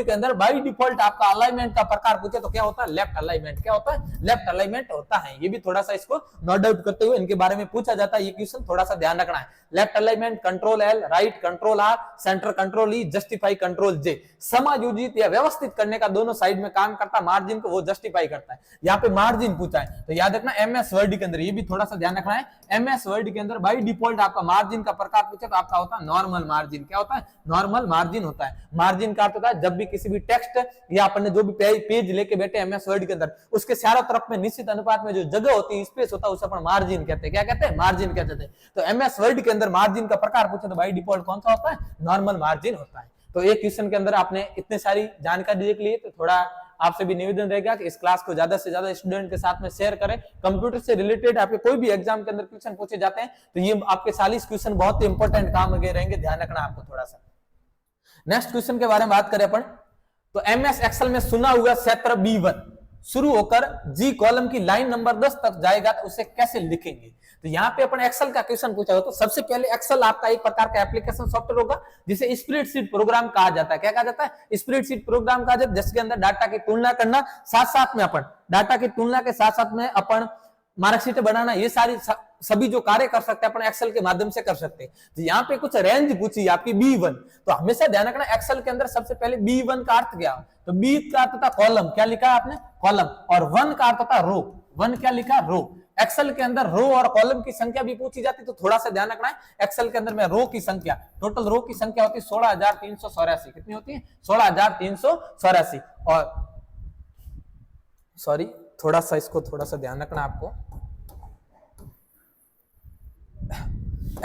के अंदर बाय डिफॉल्ट आपका अलाइनमेंट का प्रकार पूछे तो क्या होता है? Left alignment. क्या होता है? लेफ्ट अलाइनमेंट होता है। ये भी थोड़ा सा इसको नोट आउट करते हुए इनके बारे में पूछा जाता है, ये क्वेश्चन थोड़ा सा ध्यान रखना है। Left alignment control L, right control R, centre control E, justify control J. समायोजित या व्यवस्थित करने का दोनों साइड में काम करता, मार्जिन को वो जस्टिफाई करता है। यहाँ पे मार्जिन पूछा है तो याद रखना एमएस वर्ड के अंदर, ये भी थोड़ा सा ध्यान रखना है। एमएस वर्ड के अंदर बाय डिफॉल्ट आपका मार्जिन का प्रकार पूछे तो आपका होता है नॉर्मल मार्जिन। क्या होता है? नॉर्मल मार्जिन होता है। मार्जिन का अर्थ होता है जब भी किसी भी टेक्स्ट या अपन ने जो भी पेज लेके बैठे एमएस वर्ड के अंदर, उसके चारों तरफ में निश्चित अनुपात में जो जगह होती है, स्पेस होता है, उसे अपन मार्जिन कहते हैं। क्या कहते हैं? मार्जिन कहते हैं। तो एमएस वर्ड के अंदर मार्जिन का प्रकार पूछे तो बाय डिफॉल्ट कौन सा होता है? नॉर्मल मार्जिन होता है। तो एक क्वेश्चन के अंदर आपने इतने सारी जानकारी देख ली, तो थोड़ा आपसे भी निवेदन रहेगा कि इस क्लास को ज्यादा से ज्यादा स्टूडेंट के साथ में शेयर करें। कंप्यूटर से रिलेटेड आपके कोई भी एग्जाम के अंदर क्वेश्चन पूछे जाते हैं तो ये आपके 40 क्वेश्चन बहुत ही इंपॉर्टेंट काम लगे रहेंगे, ध्यान रखना आपको थोड़ा सा। नेक्स्ट क्वेश्चन के बारे में बात करें अपन तो एमएस एक्सेल में सुना हुआ क्षेत्र B1 शुरू होकर जी कॉलम की लाइन नंबर 10 तक जाएगा तो उसे कैसे लिखेंगे? तो यहाँ पे अपन एक्सेल का क्वेश्चन पूछा हो तो सबसे पहले एक्सेल आपका एक प्रकार का एप्लीकेशन सॉफ्टवेयर होगा जिसे स्प्रेडशीट प्रोग्राम कहा जाता है। क्या कहा जाता है? स्प्रेडशीट प्रोग्राम कहा जाता है, जिसके अंदर डाटा की तुलना करना, साथ साथ में अपन डाटा की तुलना के साथ साथ में अपन मार्कशीट बनाना, ये सारी सभी जो कार्य कर सकते हैं अपन एक्सेल के माध्यम से कर सकते हैं। तो यहाँ पे कुछ रेंज पूछी आपकी B1, तो हमेशा ध्यान रखना एक्सेल के अंदर सबसे पहले B1 का अर्थ क्या? तो B का अर्थ था कॉलम। क्या लिखा है आपने? कॉलम। और 1 का अर्थ था रो। 1 क्या लिखा? रो। एक्सेल के अंदर रो और कॉलम की संख्या भी पूछी जाती तो थोड़ा सा ध्यान रखना है। एक्सेल के अंदर में रो की संख्या, टोटल रो की संख्या होती है 16,384। कितनी होती है? 16,384। और सॉरी, थोड़ा सा इसको थोड़ा सा ध्यान रखना आपको।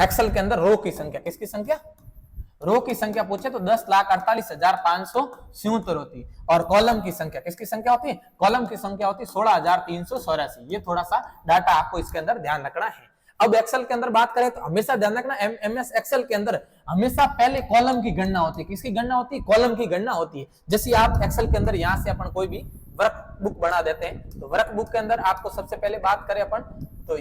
एक्सेल के अंदर रो की संख्या, किसकी संख्या? रो की संख्या पूछे तो 10,48,577 होती है। और कॉलम की संख्या, किसकी संख्या होती है? कॉलम की संख्या होती है 16,384। ये थोड़ा सा डाटा आपको इसके अंदर ध्यान रखना है। अब एक्सेल के अंदर बात करें तो हमेशा ध्यान रखना एमएस एक्सेल के अंदर हमेशा पहले कॉलम की गणना होती है। किसकी गणना होती है? कॉलम की गणना होती है। जैसे आप एक्सेल के अंदर यहाँ से अपन कोई भी वर्क बुक बना देते हैं तो वर्क बुक के अंदर आपको सबसे पहले बात करें अपन तो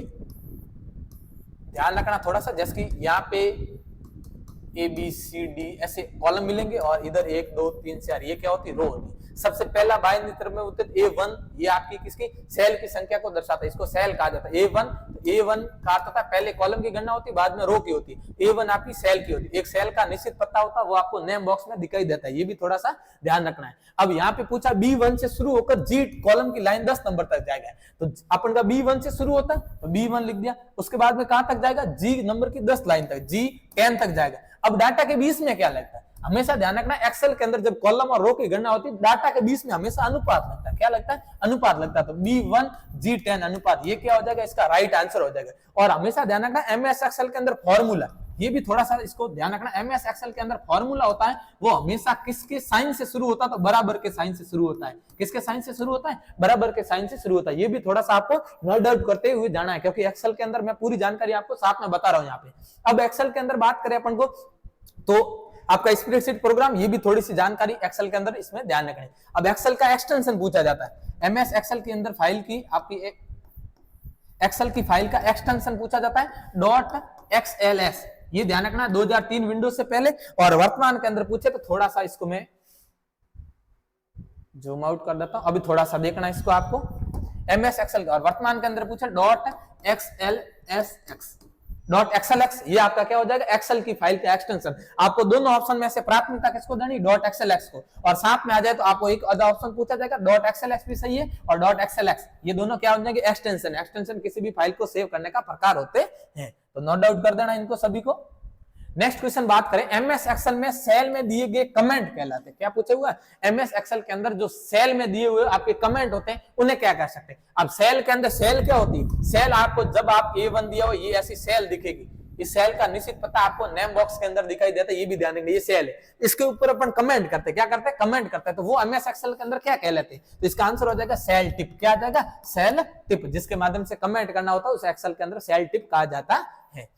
ध्यान रखना थोड़ा सा, जैसे कि यहाँ पे ABCD ऐसे कॉलम मिलेंगे और इधर 1 2 3 4 ये क्या होती है? रो होती है। सबसे पहला बाईं तरफ में होते A1, ये आपकी किसकी? सेल की संख्या को दर्शाता है, इसको सेल कहा जाता है। A1 का अर्थ था पहले कॉलम की गणना होती है, बाद में रो की होती है। A1 आपकी सेल की होती है। एक सेल का निश्चित पता होता है, वो आपको नेम बॉक्स में दिखाई देता है। ये भी थोड़ा सा ध्यान रखना है। अब यहाँ पे पूछा B1 से शुरू होकर जी कॉलम की लाइन 10 नंबर तक जाएगा, तो अपन का B1 से शुरू होता है तो B1 लिख दिया। उसके बाद में कहां तक जाएगा? जी नंबर की 10 लाइन तक, G10 तक जाएगा। अब डाटा के बीच में क्या लगता है? हमेशा ध्यान रखना एक्सेल के अंदर जब कॉलम और रो की गणना होती है, डाटा के बीच में हमेशा अनुपात लगता है। क्या लगता है? अनुपात लगता है। तो B1 G10 अनुपात, ये क्या हो जाएगा? इसका राइट आंसर हो जाएगा। और हमेशा ध्यान रखना एमएस एक्सेल के अंदर फॉर्मूला, ये भी थोड़ा सा इसको ध्यान रखना। एमएस एक्सेल के अंदर फॉर्मूला होता है वो हमेशा किसके साइन से शुरू होता है? तो बराबर के साइन से शुरू होता है। किसके साइन से शुरू होता है? बराबर के साइन से शुरू होता है। ये भी थोड़ा सा आपको नोट आउट करते हुए जाना है, क्योंकि एक्सेल के अंदर मैं पूरी जानकारी आपको साथ में बता रहा हूं यहाँ पे। अब एक्सेल के अंदर बात करें अपन को तो आपका स्प्रेडशीट प्रोग्राम, ये भी थोड़ी सी जानकारी एक्सेल के अंदर इसमें ध्यान रखनी। अब एक्सेल का एक्सटेंशन पूछा जाता है। एमएस एक्सेल के अंदर फाइल की आपकी एक्सेल की फाइल का एक्सटेंशन पूछा जाता है .xls। ये ध्यान रखना 2003 विंडोज से पहले। और वर्तमान के अंदर पूछे तो थोड़ा सा इसको मैं जूम आउट कर देता हूं, अभी थोड़ा सा देखना इसको आपको। एमएस एक्सेल और वर्तमान के अंदर पूछे .xlsx ये आपका क्या हो जाएगा? एक्सेल की फाइल का एक्सटेंशन। आपको दोनों ऑप्शन में से प्राथमिकता किसको देनी? .xlx को। और साथ में आ जाए तो आपको एक अदर ऑप्शन पूछा जाएगा .xlx भी सही है और .xlx, ये दोनों क्या हो जाएंगे? एक्सटेंशन। एक्सटेंशन किसी भी फाइल को सेव करने का प्रकार होते हैं, तो नोट डाउट कर देना इनको सभी को। नेक्स्ट क्वेश्चन बात करें, एमएस एक्सेल में सेल में दिए गए कमेंट कहलाते हैं। क्या पूछा हुआ है, एमएस एक्सेल के अंदर जो सेल में दिए हुए आपके कमेंट होते हैं उन्हें क्या कह सकते हैं। अब सेल के अंदर सेल क्या होती है, सेल आपको जब आप A1 दिया हो ये ऐसी सेल दिखेगी, इस सेल का निश्चित पता आपको नेम बॉक्स के अंदर दिखाई देता है, ये भी ध्यान रखना, ये सेल है, इसके ऊपर अपन कमेंट करते हैं, क्या करते हैं, कमेंट करते हैं, तो वो एमएस एक्सेल के अंदर क्या कहलाते हैं, तो इसका आंसर हो जाएगा सेल टिप। क्या आ जाएगा, सेल टिप, जिसके माध्यम से कमेंट करना होता है उस एक्सेल के अंदर सेल टिप कहा जाता है।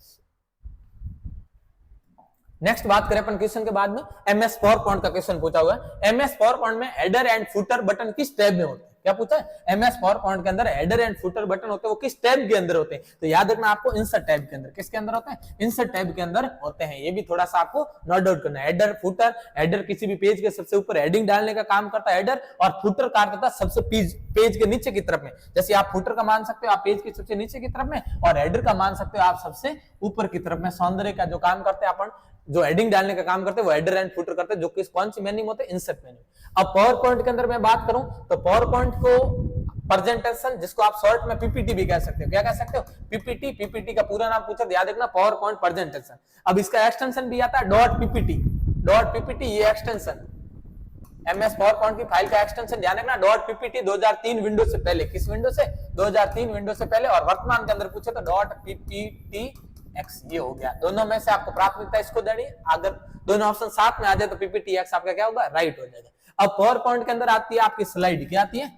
नेक्स्ट बात करें अपन क्वेश्चन के बाद में, एमएस पावरपॉइंट का क्वेश्चन पूछा हुआ है, एमएस पावरपॉइंट में हेडर एंड फुटर बटन किस टैब में होते हैं। क्या पूछा है, एमएस पावरपॉइंट के अंदर हेडर एंड फुटर बटन होते हैं, वो किस टैब के अंदर होते हैं, तो याद रखना आपको इंसर्ट टैब के अंदर, किसके अंदर होते हैं, इंसर्ट टैब के अंदर होते हैं। ये भी थोड़ा सा आपको नोट डाउन करना है। हेडर फुटर, हेडर किसी भी पेज के सबसे ऊपर हेडिंग डालने का काम करता है हेडर, और फुटर कार्य करता है सबसे पेज के नीचे की तरफ में, जैसे आप फुटर का मान सकते हो आप पेज के सबसे नीचे की तरफ में, और हेडर का मान सकते हो आप सबसे ऊपर की तरफ में। सौंदर्य का जो काम करते हैं अपन, जो हेडिंग डालने का काम करते हैं वो हेडर एंड फुटर करते हैं, जो कि कौन सी मेन्यू होते हैं, इंसर्ट मेन्यू। अब पावर पॉइंट के अंदर मैं बात करूं तो पावर पॉइंट को प्रेजेंटेशन, जिसको आप शॉर्ट में पीपीटी भी कह सकते हो, क्या कह सकते हो, पीपीटी। पीपीटी का पूरा नाम पूछा, याद रखना पावर पॉइंट प्रेजेंटेशन। अब इसका एक्सटेंशन भी आता है डॉट पीपीटी, डॉट पीपीटी ये एक्सटेंशन एमएस पावर पॉइंट की फाइल का एक्सटेंशन ध्यान रखना डॉट पीपीटी 2003 विंडो से पहले, किस विंडो से, 2003 विंडो से पहले, और वर्तमान के अंदर पूछे तो डॉट पीपीटी एक्स, ये हो गया। दोनों में से आपको प्राथमिकता इसको देनी, अगर दोनों ऑप्शन साथ में आ जाए तो पीपीटी एक्स आपका क्या होगा, राइट हो जाएगा। अब पावर पॉइंट के अंदर आती है आपकी स्लाइड, क्या आती है,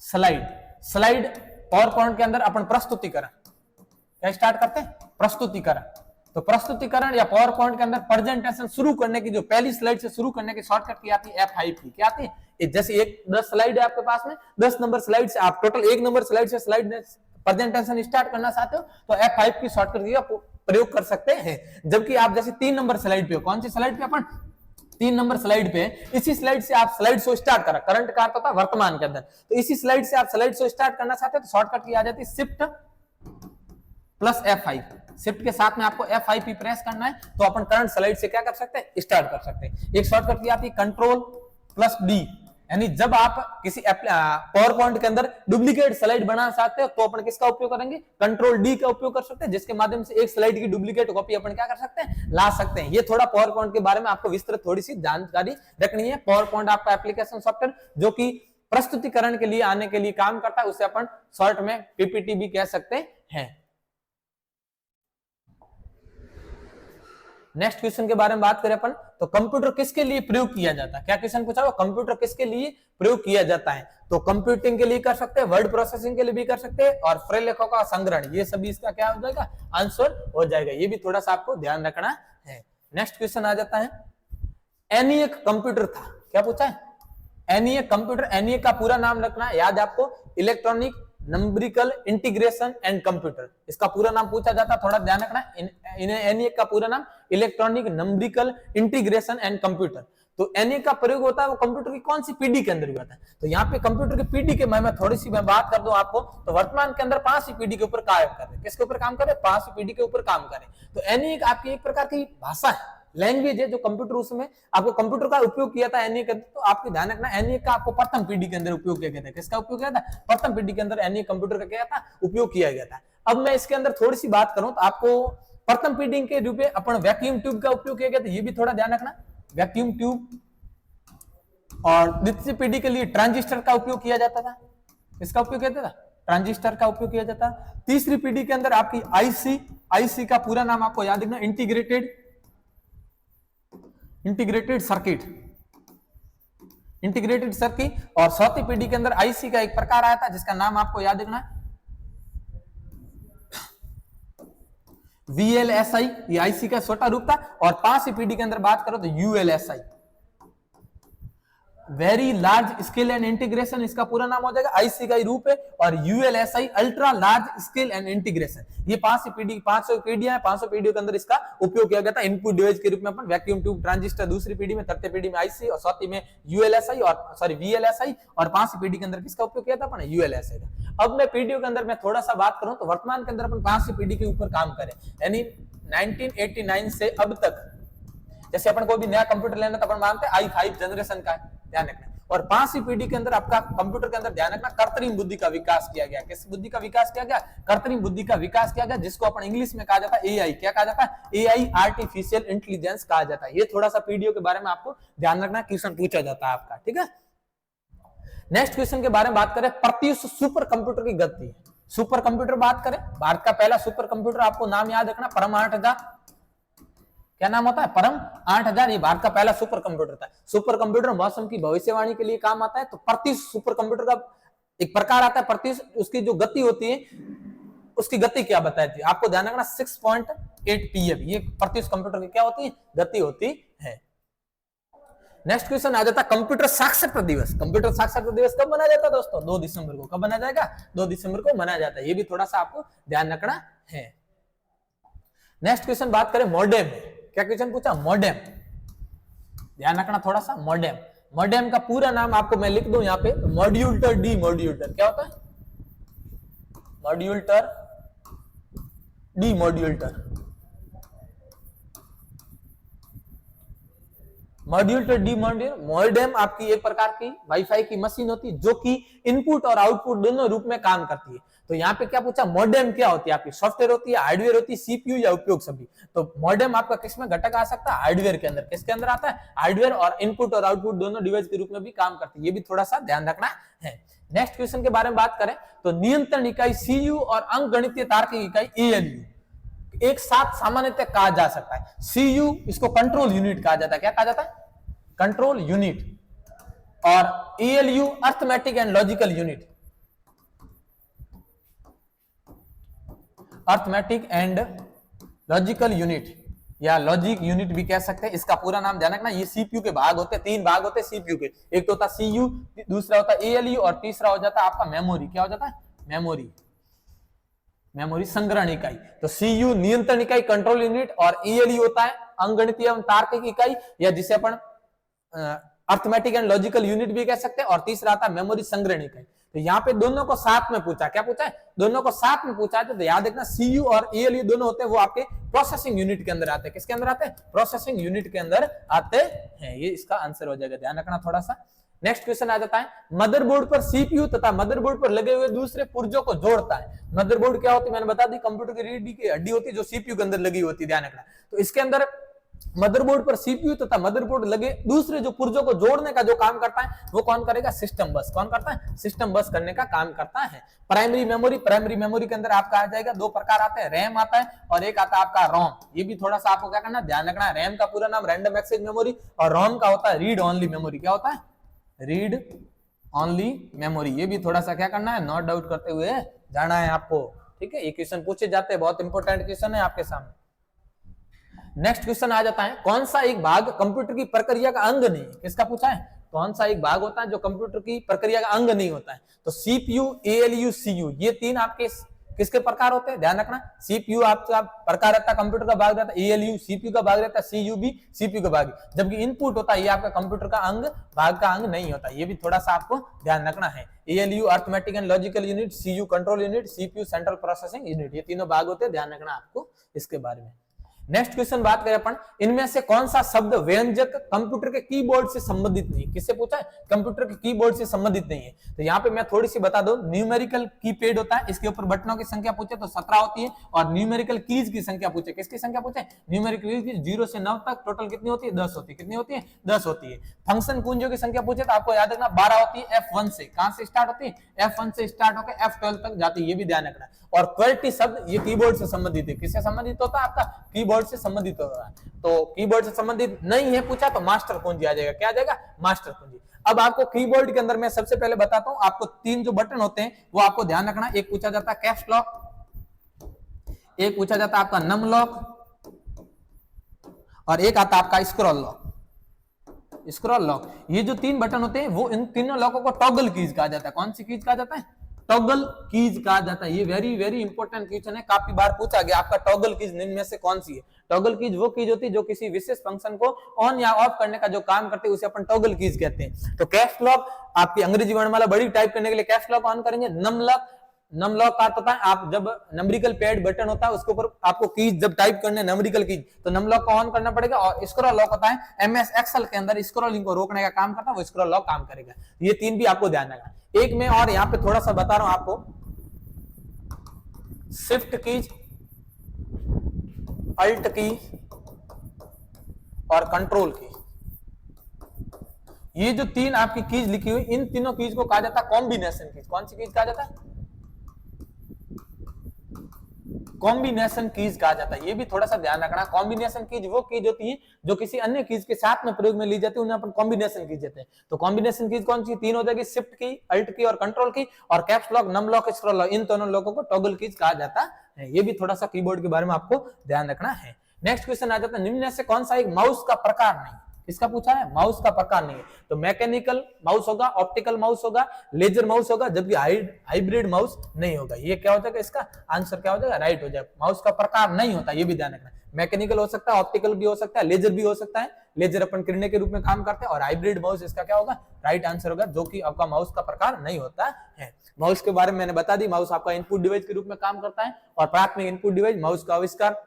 स्लाइड। स्लाइड पावर पॉइंट के अंदर अपन प्रस्तुतिकरण, क्या स्टार्ट करते हैं, प्रस्तुतिकरण। तो प्रस्तुतिकरण या पावर पॉइंट के अंदर प्रेजेंटेशन शुरू करने की, जो पहली स्लाइड से शुरू करने की शॉर्टकट की आती है F5 की, क्या आती है, जैसे 10 स्लाइड है आपके पास में, 10 नंबर स्लाइड से आप टोटल 1 नंबर स्लाइड से स्लाइड प्रेजेंटेशन स्टार्ट करना चाहते हो तो F5 की शॉर्टकट का प्रयोग कर सकते हैं। जबकि आप जैसे 3 नंबर स्लाइड पे हो, कौन सी स्लाइड पे, अपन 3 नंबर स्लाइड पे, इसी स्लाइड से आप स्लाइड शो स्टार्ट करा, करंट का अर्थ होता है वर्तमान के अंदर, तो इसी स्लाइड से आप स्लाइड शो स्टार्ट करना चाहते हो तो शॉर्टकट की आ जाती है शिफ्ट प्लस F5। शिफ्ट के साथ में आपको F5 भी प्रेस करना है तो अपन करंट स्लाइड से क्या कर सकते हैं, स्टार्ट कर सकते हैं। एक शॉर्टकट की आती है कंट्रोल प्लस डी, यानी जब आप किसी पावर पॉइंट के अंदर डुप्लीकेट स्लाइड बना चाहते हो तो अपन किसका उपयोग करेंगे, कंट्रोल डी का उपयोग कर सकते हैं, जिसके माध्यम से एक स्लाइड की डुप्लीकेट कॉपी अपन क्या कर सकते हैं, ला सकते हैं। ये थोड़ा पावर पॉइंट के बारे में आपको विस्तृत थोड़ी सी जानकारी रखनी है। पावर पॉइंट आपका एप्लीकेशन सॉफ्टवेयर जो कि प्रस्तुतिकरण के लिए आने के लिए काम करता है, उसे अपन शॉर्ट में पीपीटी भी कह सकते हैं। नेक्स्ट क्वेश्चन के बारे में बात करें अपन तो कंप्यूटर किसके लिए प्रयोग किया जाता है, क्या क्वेश्चन पूछा हुआ, कंप्यूटर किसके लिए प्रयोग किया जाता है, तो कंप्यूटिंग के लिए कर सकते हैं, वर्ड प्रोसेसिंग के लिए भी कर सकते हैं, और प्रलेखों का संग्रहण, ये सभी इसका क्या हो जाएगा, आंसर हो जाएगा। ये भी थोड़ा सा आपको ध्यान रखना है। नेक्स्ट क्वेश्चन आ जाता है, एनिएक कंप्यूटर था, क्या पूछा है, एनिएक कंप्यूटर। एनिएक का पूरा नाम रखना है, याद आपको electronic numerical integration and computer, इसका पूरा नाम पूछा जाता है, थोड़ा ध्यान रखना। एनिएक का पूरा नाम electronic numerical integration and computer. तो एनिएक का प्रयोग होता है वो कंप्यूटर की कौन सी पीढ़ी के अंदर हुआ था, तो यहाँ पे कंप्यूटर की पीढ़ी के मैं थोड़ी सी बात कर दूं आपको, तो वर्तमान के अंदर 5वीं पीढ़ी के ऊपर काम कर रहे हैं, किसके ऊपर काम कर रहे हैं, 5वीं पीढ़ी के ऊपर काम कर रहे हैं। तो एनिएक आपकी एक प्रकार की भाषा है, लैंग्वेज है, जो कंप्यूटर उसमें आपको कंप्यूटर का उपयोग किया था एनिएक, तो आपको ध्यान रखना एनिएक का आपको प्रथम पीढ़ी के अंदर उपयोग किया गया था, किसका उपयोग किया था, प्रथम पीढ़ी के अंदर एनिएक कंप्यूटर का क्या था, उपयोग किया गया था। अब मैं इसके अंदर थोड़ी सी बात करूं तो आपको प्रथम पीढ़ी के रूप में अपन वैक्यूम ट्यूब का उपयोग किया गया था, ये भी थोड़ा ध्यान रखना, वैक्यूम ट्यूब। और द्वितीय पीढ़ी के लिए ट्रांजिस्टर का उपयोग किया जाता था, इसका उपयोग किया जाता था, ट्रांजिस्टर का उपयोग किया जाता। तीसरी पीढ़ी के अंदर आपकी आईसी, आईसी का पूरा नाम आपको याद रखना इंटीग्रेटेड सर्किट, इंटीग्रेटेड सर्किट। और चौथी पीढ़ी के अंदर आईसी का एक प्रकार आया था जिसका नाम आपको याद रखना VLSI, ये आईसी का छोटा रूप था। और 5वीं पीढ़ी के अंदर बात करो तो ULSI, very large scale and integration, इसका पूरा नाम हो जाएगा, आईसी का ही रूप है। और ULSI ultra large scale and integration, ये 5वीं पीढ़ी, 500 पीढ़ियां हैं, 500 पीढ़ियों के अंदर इसका उपयोग किया गया था इनपुट डिवाइस के रूप में अपन वैक्यूम ट्यूब, ट्रांजिस्टर दूसरी पीढ़ी में, तृतीय पीढ़ी में आईसी, और चौथी में ULSI और VLSI, और 5वीं पीढ़ी के अंदर किसका उपयोग किया था अपन, ULSI का। अब मैं पीढ़ियों के अंदर मैं थोड़ा सा बात करूं तो वर्तमान के अंदर अपन 5वीं पीढ़ी के ऊपर काम करें, यानी 1989 से अब तक, जैसे अपन कोई भी नया कंप्यूटर लेना तो अपन मानते हैं i5 जनरेशन का है, ध्यान रखना। और 5वीं पीढ़ी के अंदर आपका कंप्यूटर के अंदर ध्यान रखना कृत्रिम बुद्धि का विकास किया गया। किस बुद्धि का विकास किया गया? कृत्रिम बुद्धि का विकास किया गया, जिसको अपन इंग्लिश में कहा जाता है एआई। क्या कहा जाता है? एआई, आर्टिफिशियल इंटेलिजेंस कहा जाता है। ये थोड़ा सा पीडीओ के बारे में आपको ध्यान रखना, क्वेश्चन पूछा जाता है आपका, ठीक है। नेक्स्ट क्वेश्चन के बारे में बात करें, प्रत्युष सुपर कंप्यूटर की गति। सुपर कंप्यूटर बात करें, भारत का पहला सुपर कंप्यूटर, आपको नाम याद रखना, परम 8000। क्या नाम होता है? परम 8000। ये भारत का पहला सुपर कंप्यूटर था। सुपर कंप्यूटर मौसम की भविष्यवाणी के लिए काम आता है। तो प्रत्युष सुपर कंप्यूटर का एक प्रकार आता है प्रत्युष, उसकी जो गति होती है, उसकी गति क्या बताई थी? आपको ध्यान रखना 6.8 pf, ये प्रत्युष कंप्यूटर की क्या होती है? गति होती है। नेक्स्ट क्वेश्चन आ जाता है कंप्यूटर साक्षरता दिवस। कंप्यूटर साक्षरता दिवस कब मनाया जाता है दोस्तों? 2 दिसंबर को। कब मनाया जाएगा? 2 दिसंबर को मनाया जाता है। ये भी थोड़ा सा आपको ध्यान रखना है। नेक्स्ट क्वेश्चन बात करें मॉडेम। क्या क्वेश्चन पूछा? मॉडेम। ध्यान रखना थोड़ा सा, मॉडेम। मॉडेम का पूरा नाम आपको मैं लिख दूं यहाँ पे, तो मॉड्यूलर डी मॉड्यूलर। क्या होता है? Modular D modular. Modular D modular modem आपकी एक प्रकार की वाईफाई की मशीन होती है, जो कि इनपुट और आउटपुट दोनों रूप में काम करती है। तो यहाँ पे क्या पूछा? मॉडेम क्या होती है? आपकी सॉफ्टवेयर होती है, हार्डवेयर होती है, सीपीयू या उपयोग सभी। तो मॉडेम आपका किसमें घटक आ सकता है? हार्डवेयर के अंदर। किसके अंदर आता है? हार्डवेयर, और इनपुट और आउटपुट दोनों डिवाइस के रूप में भी काम करती है। ये भी थोड़ा सा ध्यान रखना है। नेक्स्ट क्वेश्चन के बारे में बात करें, तो नियंत्रण इकाई सीयू और अंकगणितीय तार्किक इकाई एएलयू एक साथ सामान्यतः कहा जा सकता है। सीयू, इसको कंट्रोल यूनिट कहा जाता है। क्या कहा जाता है? Control unit. और ALU arithmetic and logical unit. Arithmetic and logical unit या लॉजिक यूनिट भी कह सकते हैं। इसका पूरा नाम ध्यान रखना। ये सीपीयू के भाग होते हैं, 3 भाग होते हैं सीपीयू के। एक तो होता है सीयू, दूसरा होता है एएलयू, और तीसरा हो जाता है आपका मेमोरी। क्या हो जाता है? मेमोरी। मेमोरी संग्रहण इकाई। तो सीयू नियंत्रण इकाई, कंट्रोल यूनिट, और एएलयू होता है अंकगणितीय एवं तार्किक इकाई, या जिसे अपन अर्थमेटिक एंड लॉजिकल यूनिट भी कह सकते हैं। और तीसरा आता है मेमोरी संग्रहण इकाई। तो यहाँ पे दोनों को साथ में पूछा। क्या पूछा है? दोनों को साथ में पूछा है। तो याद रखना सीयू और एएलयू दोनों होते हैं, वो आपके प्रोसेसिंग यूनिट के अंदर आते हैं। किसके अंदर आते हैं? प्रोसेसिंग यूनिट के अंदर आते हैं। ये इसका आंसर हो जाएगा, ध्यान रखना थोड़ा सा। नेक्स्ट क्वेश्चन आ जाता है, मदरबोर्ड पर सीपीयू तथा मदरबोर्ड पर लगे हुए दूसरे पुर्जों को जोड़ता है। मदरबोर्ड क्या होती है? मैंने बता दी, कंप्यूटर की रीढ़ की हड्डी होती है जो सीपीयू के अंदर लगी होती है, ध्यान रखना। तो इसके अंदर मदरबोर्ड पर सीपीयू तथा मदरबोर्ड लगे दूसरे जो पुर्जों को जोड़ने का जो काम करता है, वो कौन करेगा? सिस्टम बस। कौन करता है? सिस्टम बस करने का काम करता है। Primary memory. प्राइमरी मेमोरी के अंदर आपका आ जाएगा, 2 प्रकार आते हैं, रैम आता है और एक आता है आपका रोम। ये भी थोड़ा सा आपको क्या करना, ध्यान रखना। रैम का पूरा नाम रैंडम एक्सेस मेमोरी, और रोम का होता है रीड ओनली मेमोरी। क्या होता है? Read only memory. ये भी थोड़ा सा क्या करना है, नोट डाउट करते हुए जाना है आपको, ठीक है। ये क्वेश्चन पूछे जाते हैं, बहुत इंपॉर्टेंट क्वेश्चन है आपके सामने। नेक्स्ट क्वेश्चन आ जाता है, कौन सा एक भाग कंप्यूटर की प्रक्रिया का अंग नहीं? किसका पूछा है? कौन सा एक भाग होता है जो कंप्यूटर की प्रक्रिया का अंग नहीं होता है? तो सीपीयू, एएलयू, सीयू, ये 3 आपके किसके प्रकार होते हैं? ध्यान रखना। सीपीयू आपका प्रकार रहता है, कंप्यूटर का भाग रहता है। एएलयू सीपीयू का भाग रहता है, सीयू भी सीपीयू का भाग। जबकि इनपुट होता है, ये आपका कंप्यूटर का अंग, भाग का अंग नहीं होता। ये भी थोड़ा सा आपको ध्यान रखना है। ALU arithmetic and logical unit, CU control unit, CPU central processing unit, ये तीनों भाग होते हैं, ध्यान रखना आपको इसके बारे में। नेक्स्ट क्वेश्चन बात करें अपन, इनमें से कौन सा शब्द व्यंजक कंप्यूटर के कीबोर्ड से संबंधित नहीं? किससे पूछा है? कंप्यूटर के कीबोर्ड से संबंधित नहीं है। तो यहाँ पे मैं थोड़ी सी बता दूं, न्यूमेरिकल कीपैड होता है, इसके ऊपर बटनों की संख्या पूछे तो 17 होती है, और न्यूमेरिकल कीज की संख्या पूछे, किसकी संख्या पूछे? न्यूमेरिकल कीज 0 से 9 तक टोटल कितनी होती है? 10 होती है। कितनी होती है? 10 होती है। फंक्शन कुंजों की संख्या पूछे तो आपको याद रखना 12 होती है। F1 से कहां से स्टार्ट होती है? F1 से स्टार्ट होकर F12 तक जाती है, ये भी ध्यान रखना। और क्वेलिटी शब्द ये कीबोर्ड से संबंधित है। किससे संबंधित होता है? आपका कीबोर्ड से संबंधित होता है। तो कीबोर्ड से संबंधित नहीं है पूछा तो मास्टर कुंजी आ जाएगा। क्या आ जाएगा? मास्टर कुंजी। अब आपको कीबोर्ड के अंदर मैं सबसे पहले बताता हूं, आपको 3 जो बटन होते हैं वो आपको ध्यान रखना। एक पूछा जाता है कैप्स लॉक, एक पूछा जाता है आपका नम लॉक, और एक आता है आपका स्क्रॉल लॉक। स्क्रॉल लॉक, ये जो 3 बटन होते हैं वो इन तीनों लॉकों को टॉगल कीज कहा जाता है। कौन सी कीज कहा जाता है? टॉगल कीज कहा जाता है। ये वेरी वेरी इंपॉर्टेंट क्वेश्चन है, काफी बार पूछा गया आपका। टॉगल कीज इनमें से कौन सी है? टॉगल कीज वो कीज होती है जो किसी विशेष फंक्शन को ऑन या ऑफ करने का जो काम करते हैं उसे अपन टॉगल कीज कहते हैं। तो कैप्स लॉक आपकी अंग्रेजी वर्णमाला बड़ी टाइप करने के लिए कैप्स लॉक ऑन करेंगे, नम लॉक नम लॉक का होता है, आप जब नंबरिकल पैड बटन होता है उसके ऊपर आपको कीज जब टाइप करने नंबरिकल कीज तो नम लॉक को ऑन करना पड़ेगा। और स्क्रॉल लॉक होता है एमएस एक्सेल के अंदर स्क्रॉलिंग को रोकने का काम करता है, वो स्क्रॉल लॉक काम करेगा। ये तीन भी आपको ध्यान रखना। एक में और यहाँ पे थोड़ा सा बता रहा हूं आपको, शिफ्ट कीज, अल्ट की और कंट्रोल की, ये जो तीन आपकी कीज लिखी हुई, इन तीनों कीज को कहा जाता है कॉम्बिनेशन कीज। कौन सी कीज कहा जाता है? कॉम्बिनेशन कीज कहा जाता है। ये भी थोड़ा सा ध्यान रखना। कॉम्बिनेशन कीज वो कीज होती है जो किसी अन्य कीज के साथ में प्रयोग में ली जाती है, उन्हें अपन कॉम्बिनेशन कीज कहते हैं। तो कॉम्बिनेशन कीज कौन सी? तीन हो जाएगी, शिफ्ट की, अल्ट की और कंट्रोल की, और caps lock, num lock, scroll lock, इन दोनों लॉकों को टॉगल कीज कहा जाता है। ये भी थोड़ा सा कीबोर्ड के बारे में आपको ध्यान रखना है। नेक्स्ट क्वेश्चन आ जाता है, निम्न में से कौन सा एक माउस का प्रकार नहीं? किसका पूछा है? माउस का प्रकार नहीं है। तो मैकेनिकल माउस होगा, ऑप्टिकल माउस होगा, लेजर माउस होगा, जबकि हाइब्रिड माउस नहीं होगा। ये क्या हो जाएगा? इसका आंसर क्या हो जाएगा? राइट हो जाएगा। माउस का प्रकार नहीं होता, ये भी ध्यान रखना। मैकेनिकल हो सकता है, ऑप्टिकल भी हो सकता है, लेजर भी हो सकता है। लेजर अपन किरणें के रूप में काम करते हैं। और हाइब्रिड माउस इसका क्या होगा? राइट आंसर होगा, जो कि आपका माउस का प्रकार नहीं होता है। माउस के बारे में मैंने बता दी, माउस आपका इनपुट डिवाइस के रूप में काम करता है। और प्राथमिक इनपुट डिवाइस माउस का आविष्कार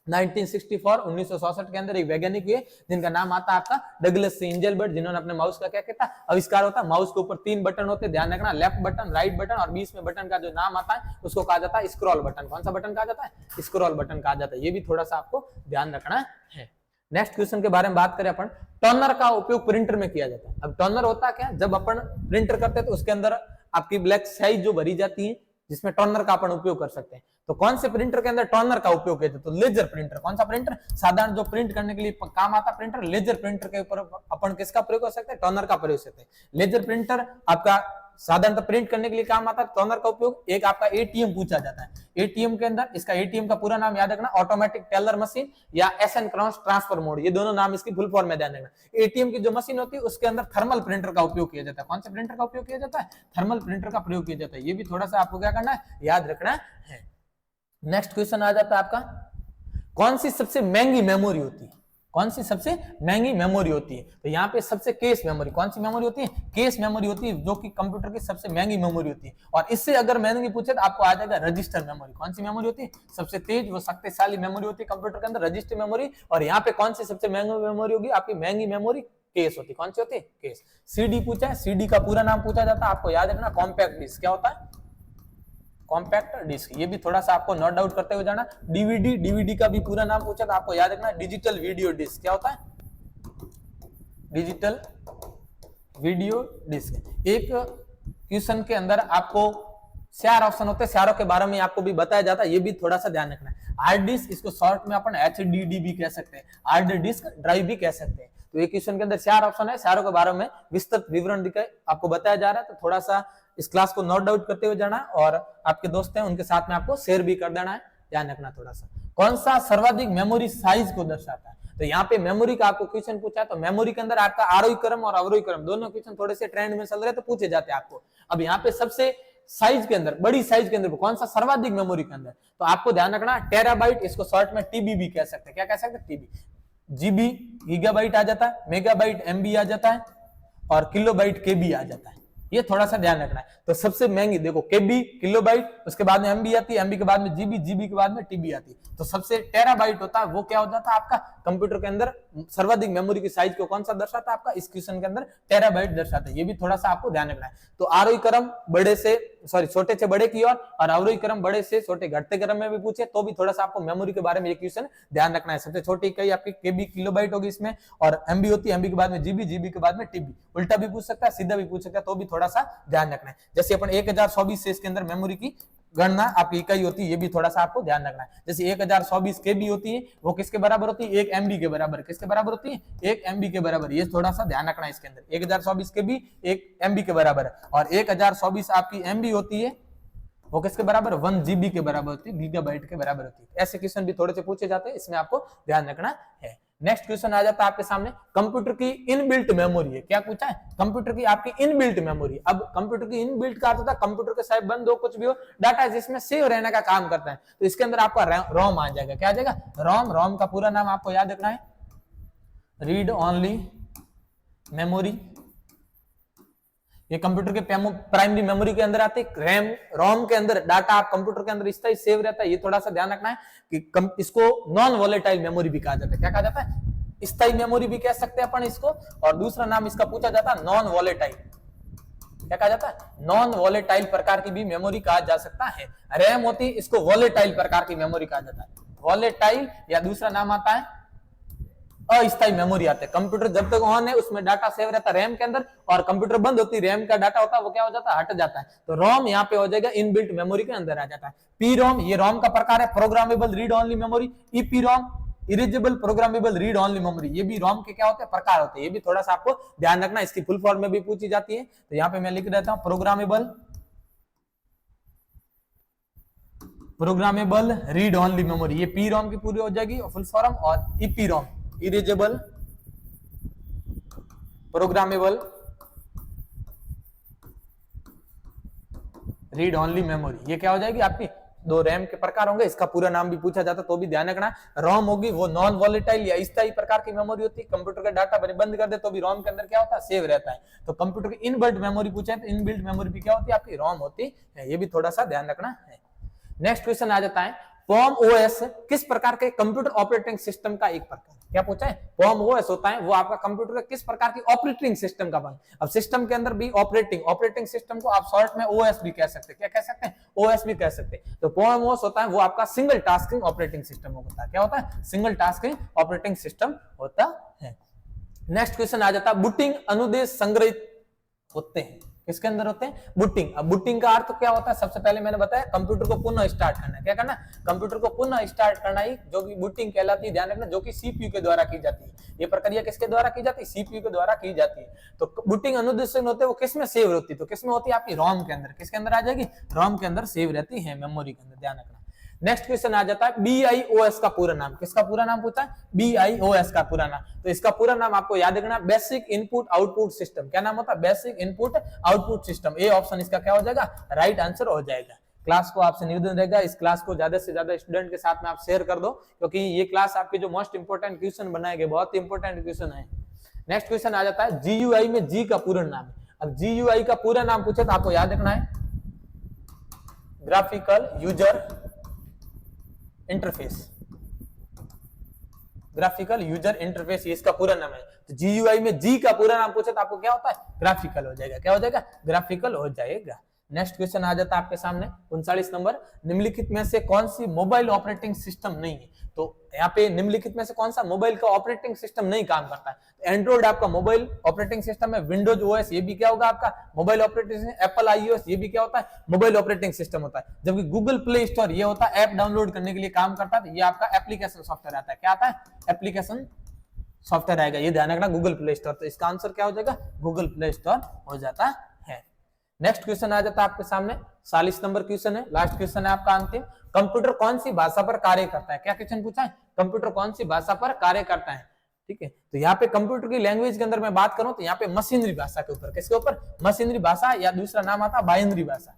1964 के अंदर एक वैज्ञानिक हुए जिनका नाम आता है आपका डगलस एंजलबर्ट, जिन्होंने अपने माउस का क्या कहता है? आविष्कार होता है। माउस के ऊपर तीन बटन होते हैं, ध्यान रखना, लेफ्ट बटन, राइट बटन, और बीच में बटन का जो नाम आता है उसको कहा जाता है स्क्रॉल बटन। कौन सा बटन कहा जाता है? स्क्रॉल बटन कहा जाता है। ये भी थोड़ा सा आपको ध्यान रखना है। नेक्स्ट क्वेश्चन के बारे में बात करें अपन, टर्नर का उपयोग प्रिंटर में किया जाता है। अब टर्नर होता क्या? जब अपन प्रिंटर करते हैं तो उसके अंदर आपकी ब्लैक स्याही जो भरी जाती है, जिसमें टर्नर का अपन उपयोग कर सकते हैं। तो कौन से प्रिंटर के अंदर टर्नर का उपयोग किया जाता है? तो लेजर प्रिंटर। कौन सा प्रिंटर? साधारण जो प्रिंट करने के लिए काम आता प्रिंटर, लेजर प्रिंटर के ऊपर अपन किसका प्रयोग कर सकते हैं? टर्नर का प्रयोग कर सकते हैं। लेजर प्रिंटर आपका साधारणतः प्रिंट करने के लिए काम आता है, टर्नर का उपयोग। एक आपका एटीएम पूछा जाता है। एटीएम के अंदर, इसका एटीएम का पूरा नाम याद रखना, ऑटोमेटिक टेलर मशीन या एसिंक्रोनस ट्रांसफर मोड, ये दोनों नाम इसकी फुल फॉर्म में ध्यान रखना। एटीएम की जो मशीन होती है उसके अंदर थर्मल प्रिंटर का उपयोग किया जाता है। कौन से प्रिंटर का उपयोग किया जाता है? थर्मल प्रिंटर का प्रयोग किया जाता है। ये भी थोड़ा सा आपको क्या करना है? याद रखना है। नेक्स्ट क्वेश्चन आ जाता है आपका, कौन सी सबसे महंगी मेमोरी होती है? कौन सी सबसे महंगी मेमोरी होती है? तो यहाँ पे सबसे केस मेमोरी। कौन सी मेमोरी होती है? केस मेमोरी होती है, जो कि कंप्यूटर की सबसे महंगी मेमोरी होती है। और इससे अगर महंगी पूछे तो आपको आ जाएगा रजिस्टर मेमोरी। कौन सी मेमोरी होती है? सबसे तेज वो शक्तिशाली मेमोरी होती है कंप्यूटर के अंदर, रजिस्टर मेमोरी। और यहाँ पे कौन सी सबसे महंगी मेमोरी होगी? आपकी महंगी मेमोरी केस होती है। कौन सी होती है? केस। सीडी पूछा है, सीडी का पूरा नाम पूछा जाता है, आपको याद रखना, कॉम्पैक्ट डिस्क। क्या होता है? Compact disc. ये भी थोड़ा सा आपको नोट डाउन करते हुए जाना। डीवीडी, डीवीडी का भी पूरा नाम पूछा था, आपको याद रखना, डिजिटल वीडियो डिस्क। क्या होता है? Digital video disc. एक क्वेश्चन के अंदर आपको 4 ऑप्शन होते हैं, चारों के बारे में आपको भी बताया जाता है, ये भी थोड़ा सा ध्यान रखना है। हार्ड डिस्क, इसको शॉर्ट में अपन एचडीडी भी कह सकते हैं, हार्ड डिस्क ड्राइव भी कह सकते हैं। तो एक क्वेश्चन के अंदर 4 ऑप्शन है, चारों के बारे में विस्तृत विवरण दिखाए आपको बताया जा रहा है। तो थोड़ा सा इस क्लास को नोट डाउन करते हुए जाना, और आपके दोस्त हैं उनके साथ में आपको शेयर भी कर देना है, ध्यान रखना थोड़ा सा। कौन सा सर्वाधिक मेमोरी साइज को दर्शाता है? तो यहाँ पे मेमोरी का आपको क्वेश्चन पूछा है। तो मेमोरी के अंदर आपका आरोही क्रम और अवरोही क्रम दोनों क्वेश्चन थोड़े से ट्रेंड में चल रहे हैं, तो पूछे जाते हैं आपको। अब यहाँ पे सबसे साइज के अंदर, बड़ी साइज के अंदर कौन सा सर्वाधिक मेमोरी के अंदर? तो आपको ध्यान रखना, टेराबाइट, इसको शॉर्ट में टीबी भी कह सकते हैं। क्या कह सकते हैं? टीबी। जीबी गीगाबाइट आ जाता है, मेगाबाइट एमबी आ जाता है, और किलोबाइट केबी आ जाता है। ये थोड़ा सा ध्यान रखना है। तो सबसे महंगी देखो केबी, किलोबाइट, उसके बाद में एमबी आती है, एमबी के बाद में जीबी, जीबी के बाद में टीबी आती है। तो सबसे टेराबाइट होता है, वो क्या हो जाता है आपका? कंप्यूटर के अंदर सर्वाधिक मेमोरी की साइज को कौन सा दर्शाता है? आपका इस क्वेश्चन के अंदर टेराबाइट दर्शाता है। ये भी थोड़ा सा आपको ध्यान रखना है। तो आरोही क्रम बड़े से छोटे से बड़े की ओर, और अवरोही क्रम बड़े से छोटे घटते क्रम में भी पूछे तो भी थोड़ा सा आपको मेमोरी के बारे में ये क्वेश्चन ध्यान रखना है। सबसे छोटी इकाई आपकी केबी, किलोबाइट होगी इसमें, और एमबी होती है, एमबी के बाद में जीबी, जीबी के बाद में टीबी। उल्टा भी पूछ सकता है, सीधा भी पूछ सकता है, तो भी थोड़ा सा ध्यान रखना है। जैसे अपन 1024 से इसके अंदर मेमोरी की गणना आपकी इकाई होती है, ये भी थोड़ा सा आपको ध्यान रखना है। जैसे 1024 केबी होती है, वो किसके बराबर होती है? 1 एमबी के बराबर। किसके बराबर होती है? 1 एमबी के बराबर। ये थोड़ा सा ध्यान रखना है इसके अंदर। 1024 केबी 1 एमबी के बराबर है, और 1024 आपकी एमबी होती है, वो किसके बराबर? 1 जीबी के बराबर होती है, गीगाबाइट के बराबर होती है। ऐसे क्वेश्चन भी थोड़े से पूछे जाते हैं, इसमें आपको ध्यान रखना है। नेक्स्ट क्वेश्चन आ जाता है आपके सामने, कंप्यूटर की इनबिल्ट मेमोरी है। क्या पूछा है? कंप्यूटर की आपकी इनबिल्ट मेमोरी। अब कंप्यूटर की इनबिल्ट का अर्थ होता है कंप्यूटर के साथ बंद हो, कुछ भी हो, डाटा जिसमें सेव रहने का काम करता है। तो इसके अंदर आपका रोम आ जाएगा। क्या आ जाएगा? रोम। रोम का पूरा नाम आपको याद रखना है, रीड ओनली मेमोरी। ये कंप्यूटर के प्राइमरी मेमोरी के अंदर आते हैं। रैम रोम के अंदर डाटा आप कंप्यूटर के अंदर स्थायी सेव रहता है, ये थोड़ा सा ध्यान रखना है कि इसको नॉन वोलेटाइल मेमोरी भी कहा जाता है। क्या कहा जाता है? स्थायी मेमोरी भी कह सकते हैं अपन इसको, और दूसरा नाम इसका पूछा जाता है नॉन वोलेटाइल। क्या कहा जाता है? नॉन वोलेटाइल प्रकार की भी मेमोरी कहा जा सकता है। रैम होती है, इसको वोलेटाइल प्रकार की मेमोरी कहा जाता है। वोलेटाइल या दूसरा नाम आता है अस्थायी मेमोरी आते हैं। कंप्यूटर जब तक ऑन है उसमें डाटा सेव रहता है रैम के अंदर, और कंप्यूटर बंद होती है रैम का डाटा होता है वो क्या हो जाता है? हट जाता है। तो रोम यहाँ पे हो जाएगा इनबिल्ट मेमोरी के अंदर आ जाता है। पी रोम, ये रोम का प्रकार है, programmable read only memory. E P ROM, erasable programmable read only memory, ये भी रोम के क्या होते हैं? प्रकार होते हैं। ये भी थोड़ा सा आपको ध्यान रखना, इसकी फुल फॉर्म में भी पूछी जाती है। तो यहाँ पे मैं लिख देता हूं प्रोग्रामेबल रीड ओनली मेमोरी, ये पी रोम की पूरी हो जाएगी फुल फॉर्म। और E P ROM, erasable programmable read only memory, ये क्या हो जाएगी आपकी? दो रैम के प्रकार होंगे, इसका पूरा नाम भी पूछा जाता तो भी ध्यान रखना। रोम होगी वो नॉन वॉलेटाइल या स्थायी प्रकार की मेमोरी होती है। कंप्यूटर का डाटा बंद कर दे तो भी रोम के अंदर क्या होता है? सेव रहता है। तो कंप्यूटर की इनबिल्ट मेमोरी पूछे तो इनबिल्ट मेमोरी भी क्या होती है? आपकी रोम होती है। ये भी थोड़ा सा ध्यान रखना है। नेक्स्ट क्वेश्चन आ जाता है, पॉम ओएस किस प्रकार के कंप्यूटर ऑपरेटिंग सिस्टम का एक प्रकार? क्या पूछा है? पॉम ओएस होता है वो आपका कंप्यूटर का किस प्रकार की ऑपरेटिंग सिस्टम का भाग। अब सिस्टम के अंदर भी ऑपरेटिंग सिस्टम को आप शॉर्ट में ओएस भी कह सकते हैं। क्या कह सकते हैं? ओएस भी कह सकते हैं। तो पॉम ओएस होता है वो आपका सिंगल टास्किंग ऑपरेटिंग सिस्टम होता है। क्या होता है? सिंगल टास्किंग ऑपरेटिंग सिस्टम होता है। नेक्स्ट क्वेश्चन आ जाता है, बूटिंग अनुदेश संग्रहित होते हैं किसके अंदर होते हैं? बूटिंग। अब बूटिंग का अर्थ क्या होता है? सबसे पहले मैंने बताया कंप्यूटर को पुनः स्टार्ट करना। क्या करना? कंप्यूटर को पुनः स्टार्ट करना ही जो कि बूटिंग कहलाती है। ध्यान रखना, जो कि सीपीयू के द्वारा की जाती है। ये प्रक्रिया किसके द्वारा की जाती है? सीपीयू के द्वारा की जाती है। तो बूटिंग अनुदेशन होते हैं वो किसमें सेव होती है? तो किसमें होती है? आपकी रोम के अंदर। किसके अंदर आ जाएगी? रोम के अंदर सेव रहती है, मेमोरी के अंदर। ध्यान रखना। नेक्स्ट क्वेश्चन आ जाता है, BIOS का पूरा नाम। किसका पूरा नाम पूछा है? BIOS का पूरा नाम। तो इसका पूरा नाम आपको याद रखना, बेसिक इनपुट आउटपुट सिस्टम। क्या नाम होता है? Basic input output system. A option इसका क्या हो जाएगा? राइट आंसर हो जाएगा। क्लास को आपसे निवेदन रहेगा, इस क्लास को ज्यादा से ज्यादा स्टूडेंट के साथ में आप शेयर कर दो, क्योंकि ये क्लास आपके जो मोस्ट इंपोर्टेंट क्वेश्चन बनाएंगे, बहुत इंपोर्टेंट क्वेश्चन है। नेक्स्ट क्वेश्चन आ जाता है, GUI में जी का पूरा नाम है। अब GUI का पूरा नाम पूछे तो आपको याद रखना है graphical user interface. Graphical user interface ये इसका पूरा नाम है। तो GUI में जी का पूरा नाम पूछे तो आपको क्या होता है? ग्राफिकल हो जाएगा। क्या हो जाएगा? ग्राफिकल हो जाएगा। नेक्स्ट क्वेश्चन आ जाता है आपके सामने 39 नंबर, निम्नलिखित में से कौन सी मोबाइल ऑपरेटिंग सिस्टम नहीं है? तो यहाँ पे निम्नलिखित में से कौन सा मोबाइल का ऑपरेटिंग सिस्टम नहीं काम करता है? एंड्रॉइड आपका मोबाइल ऑपरेटिंग सिस्टम है, विंडोज ओएस ये भी क्या होगा आपका? Mobile operating system, Apple iOS ये भी क्या होता है? मोबाइल ऑपरेटिंग सिस्टम होता है। जबकि गूगल प्ले स्टोर ये होता है ऐप डाउनलोड करने के लिए काम करता है, ये आपका एप्लीकेशन सॉफ्टवेयर आता है। क्या आता है? एप्लीकेशन सॉफ्टवेयर आएगा, ये ध्यान रखना, गूगल प्ले स्टोर। तो इसका आंसर क्या हो जाएगा? गूगल प्ले स्टोर हो जाता है। नेक्स्ट क्वेश्चन आ जाता है आपके सामने 40 नंबर क्वेश्चन है, लास्ट क्वेश्चन है आपका अंतिम, कंप्यूटर कौन सी भाषा पर कार्य करता है? क्या क्वेश्चन पूछा है? कंप्यूटर कौन सी भाषा पर कार्य करता है? ठीक है, तो यहाँ पे कंप्यूटर की लैंग्वेज के अंदर मैं बात करूं तो यहाँ पे मशीनरी भाषा के ऊपर, किसके ऊपर? मशीनरी भाषा, या दूसरा नाम आता है बाइनरी भाषा।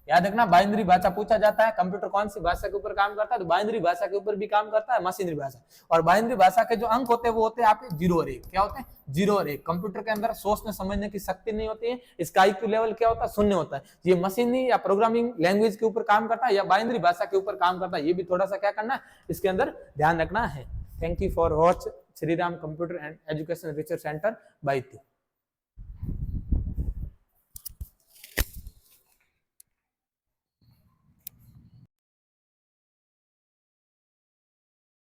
याद रखना, बाइनरी भाषा पूछा जाता है, कंप्यूटर कौन सी भाषा के ऊपर काम करता है? तो बाइनरी भाषा के ऊपर भी काम करता है, मशीनरी भाषा। और बाइनरी भाषा के जो अंक होते हैं वो होते हैं आपके 0 और 1। क्या होते हैं? 0 और 1। कंप्यूटर के अंदर सोचने समझने की शक्ति नहीं होती है, इसका IQ लेवल क्या होता है? 0 होता है। ये मशीनरी या प्रोग्रामिंग लैंग्वेज के ऊपर काम करता है या बाइनरी भाषा के ऊपर काम करता है, ये भी थोड़ा सा क्या करना है इसके अंदर ध्यान रखना है। Thank you for watch Shriram computer and education research centre Baytu.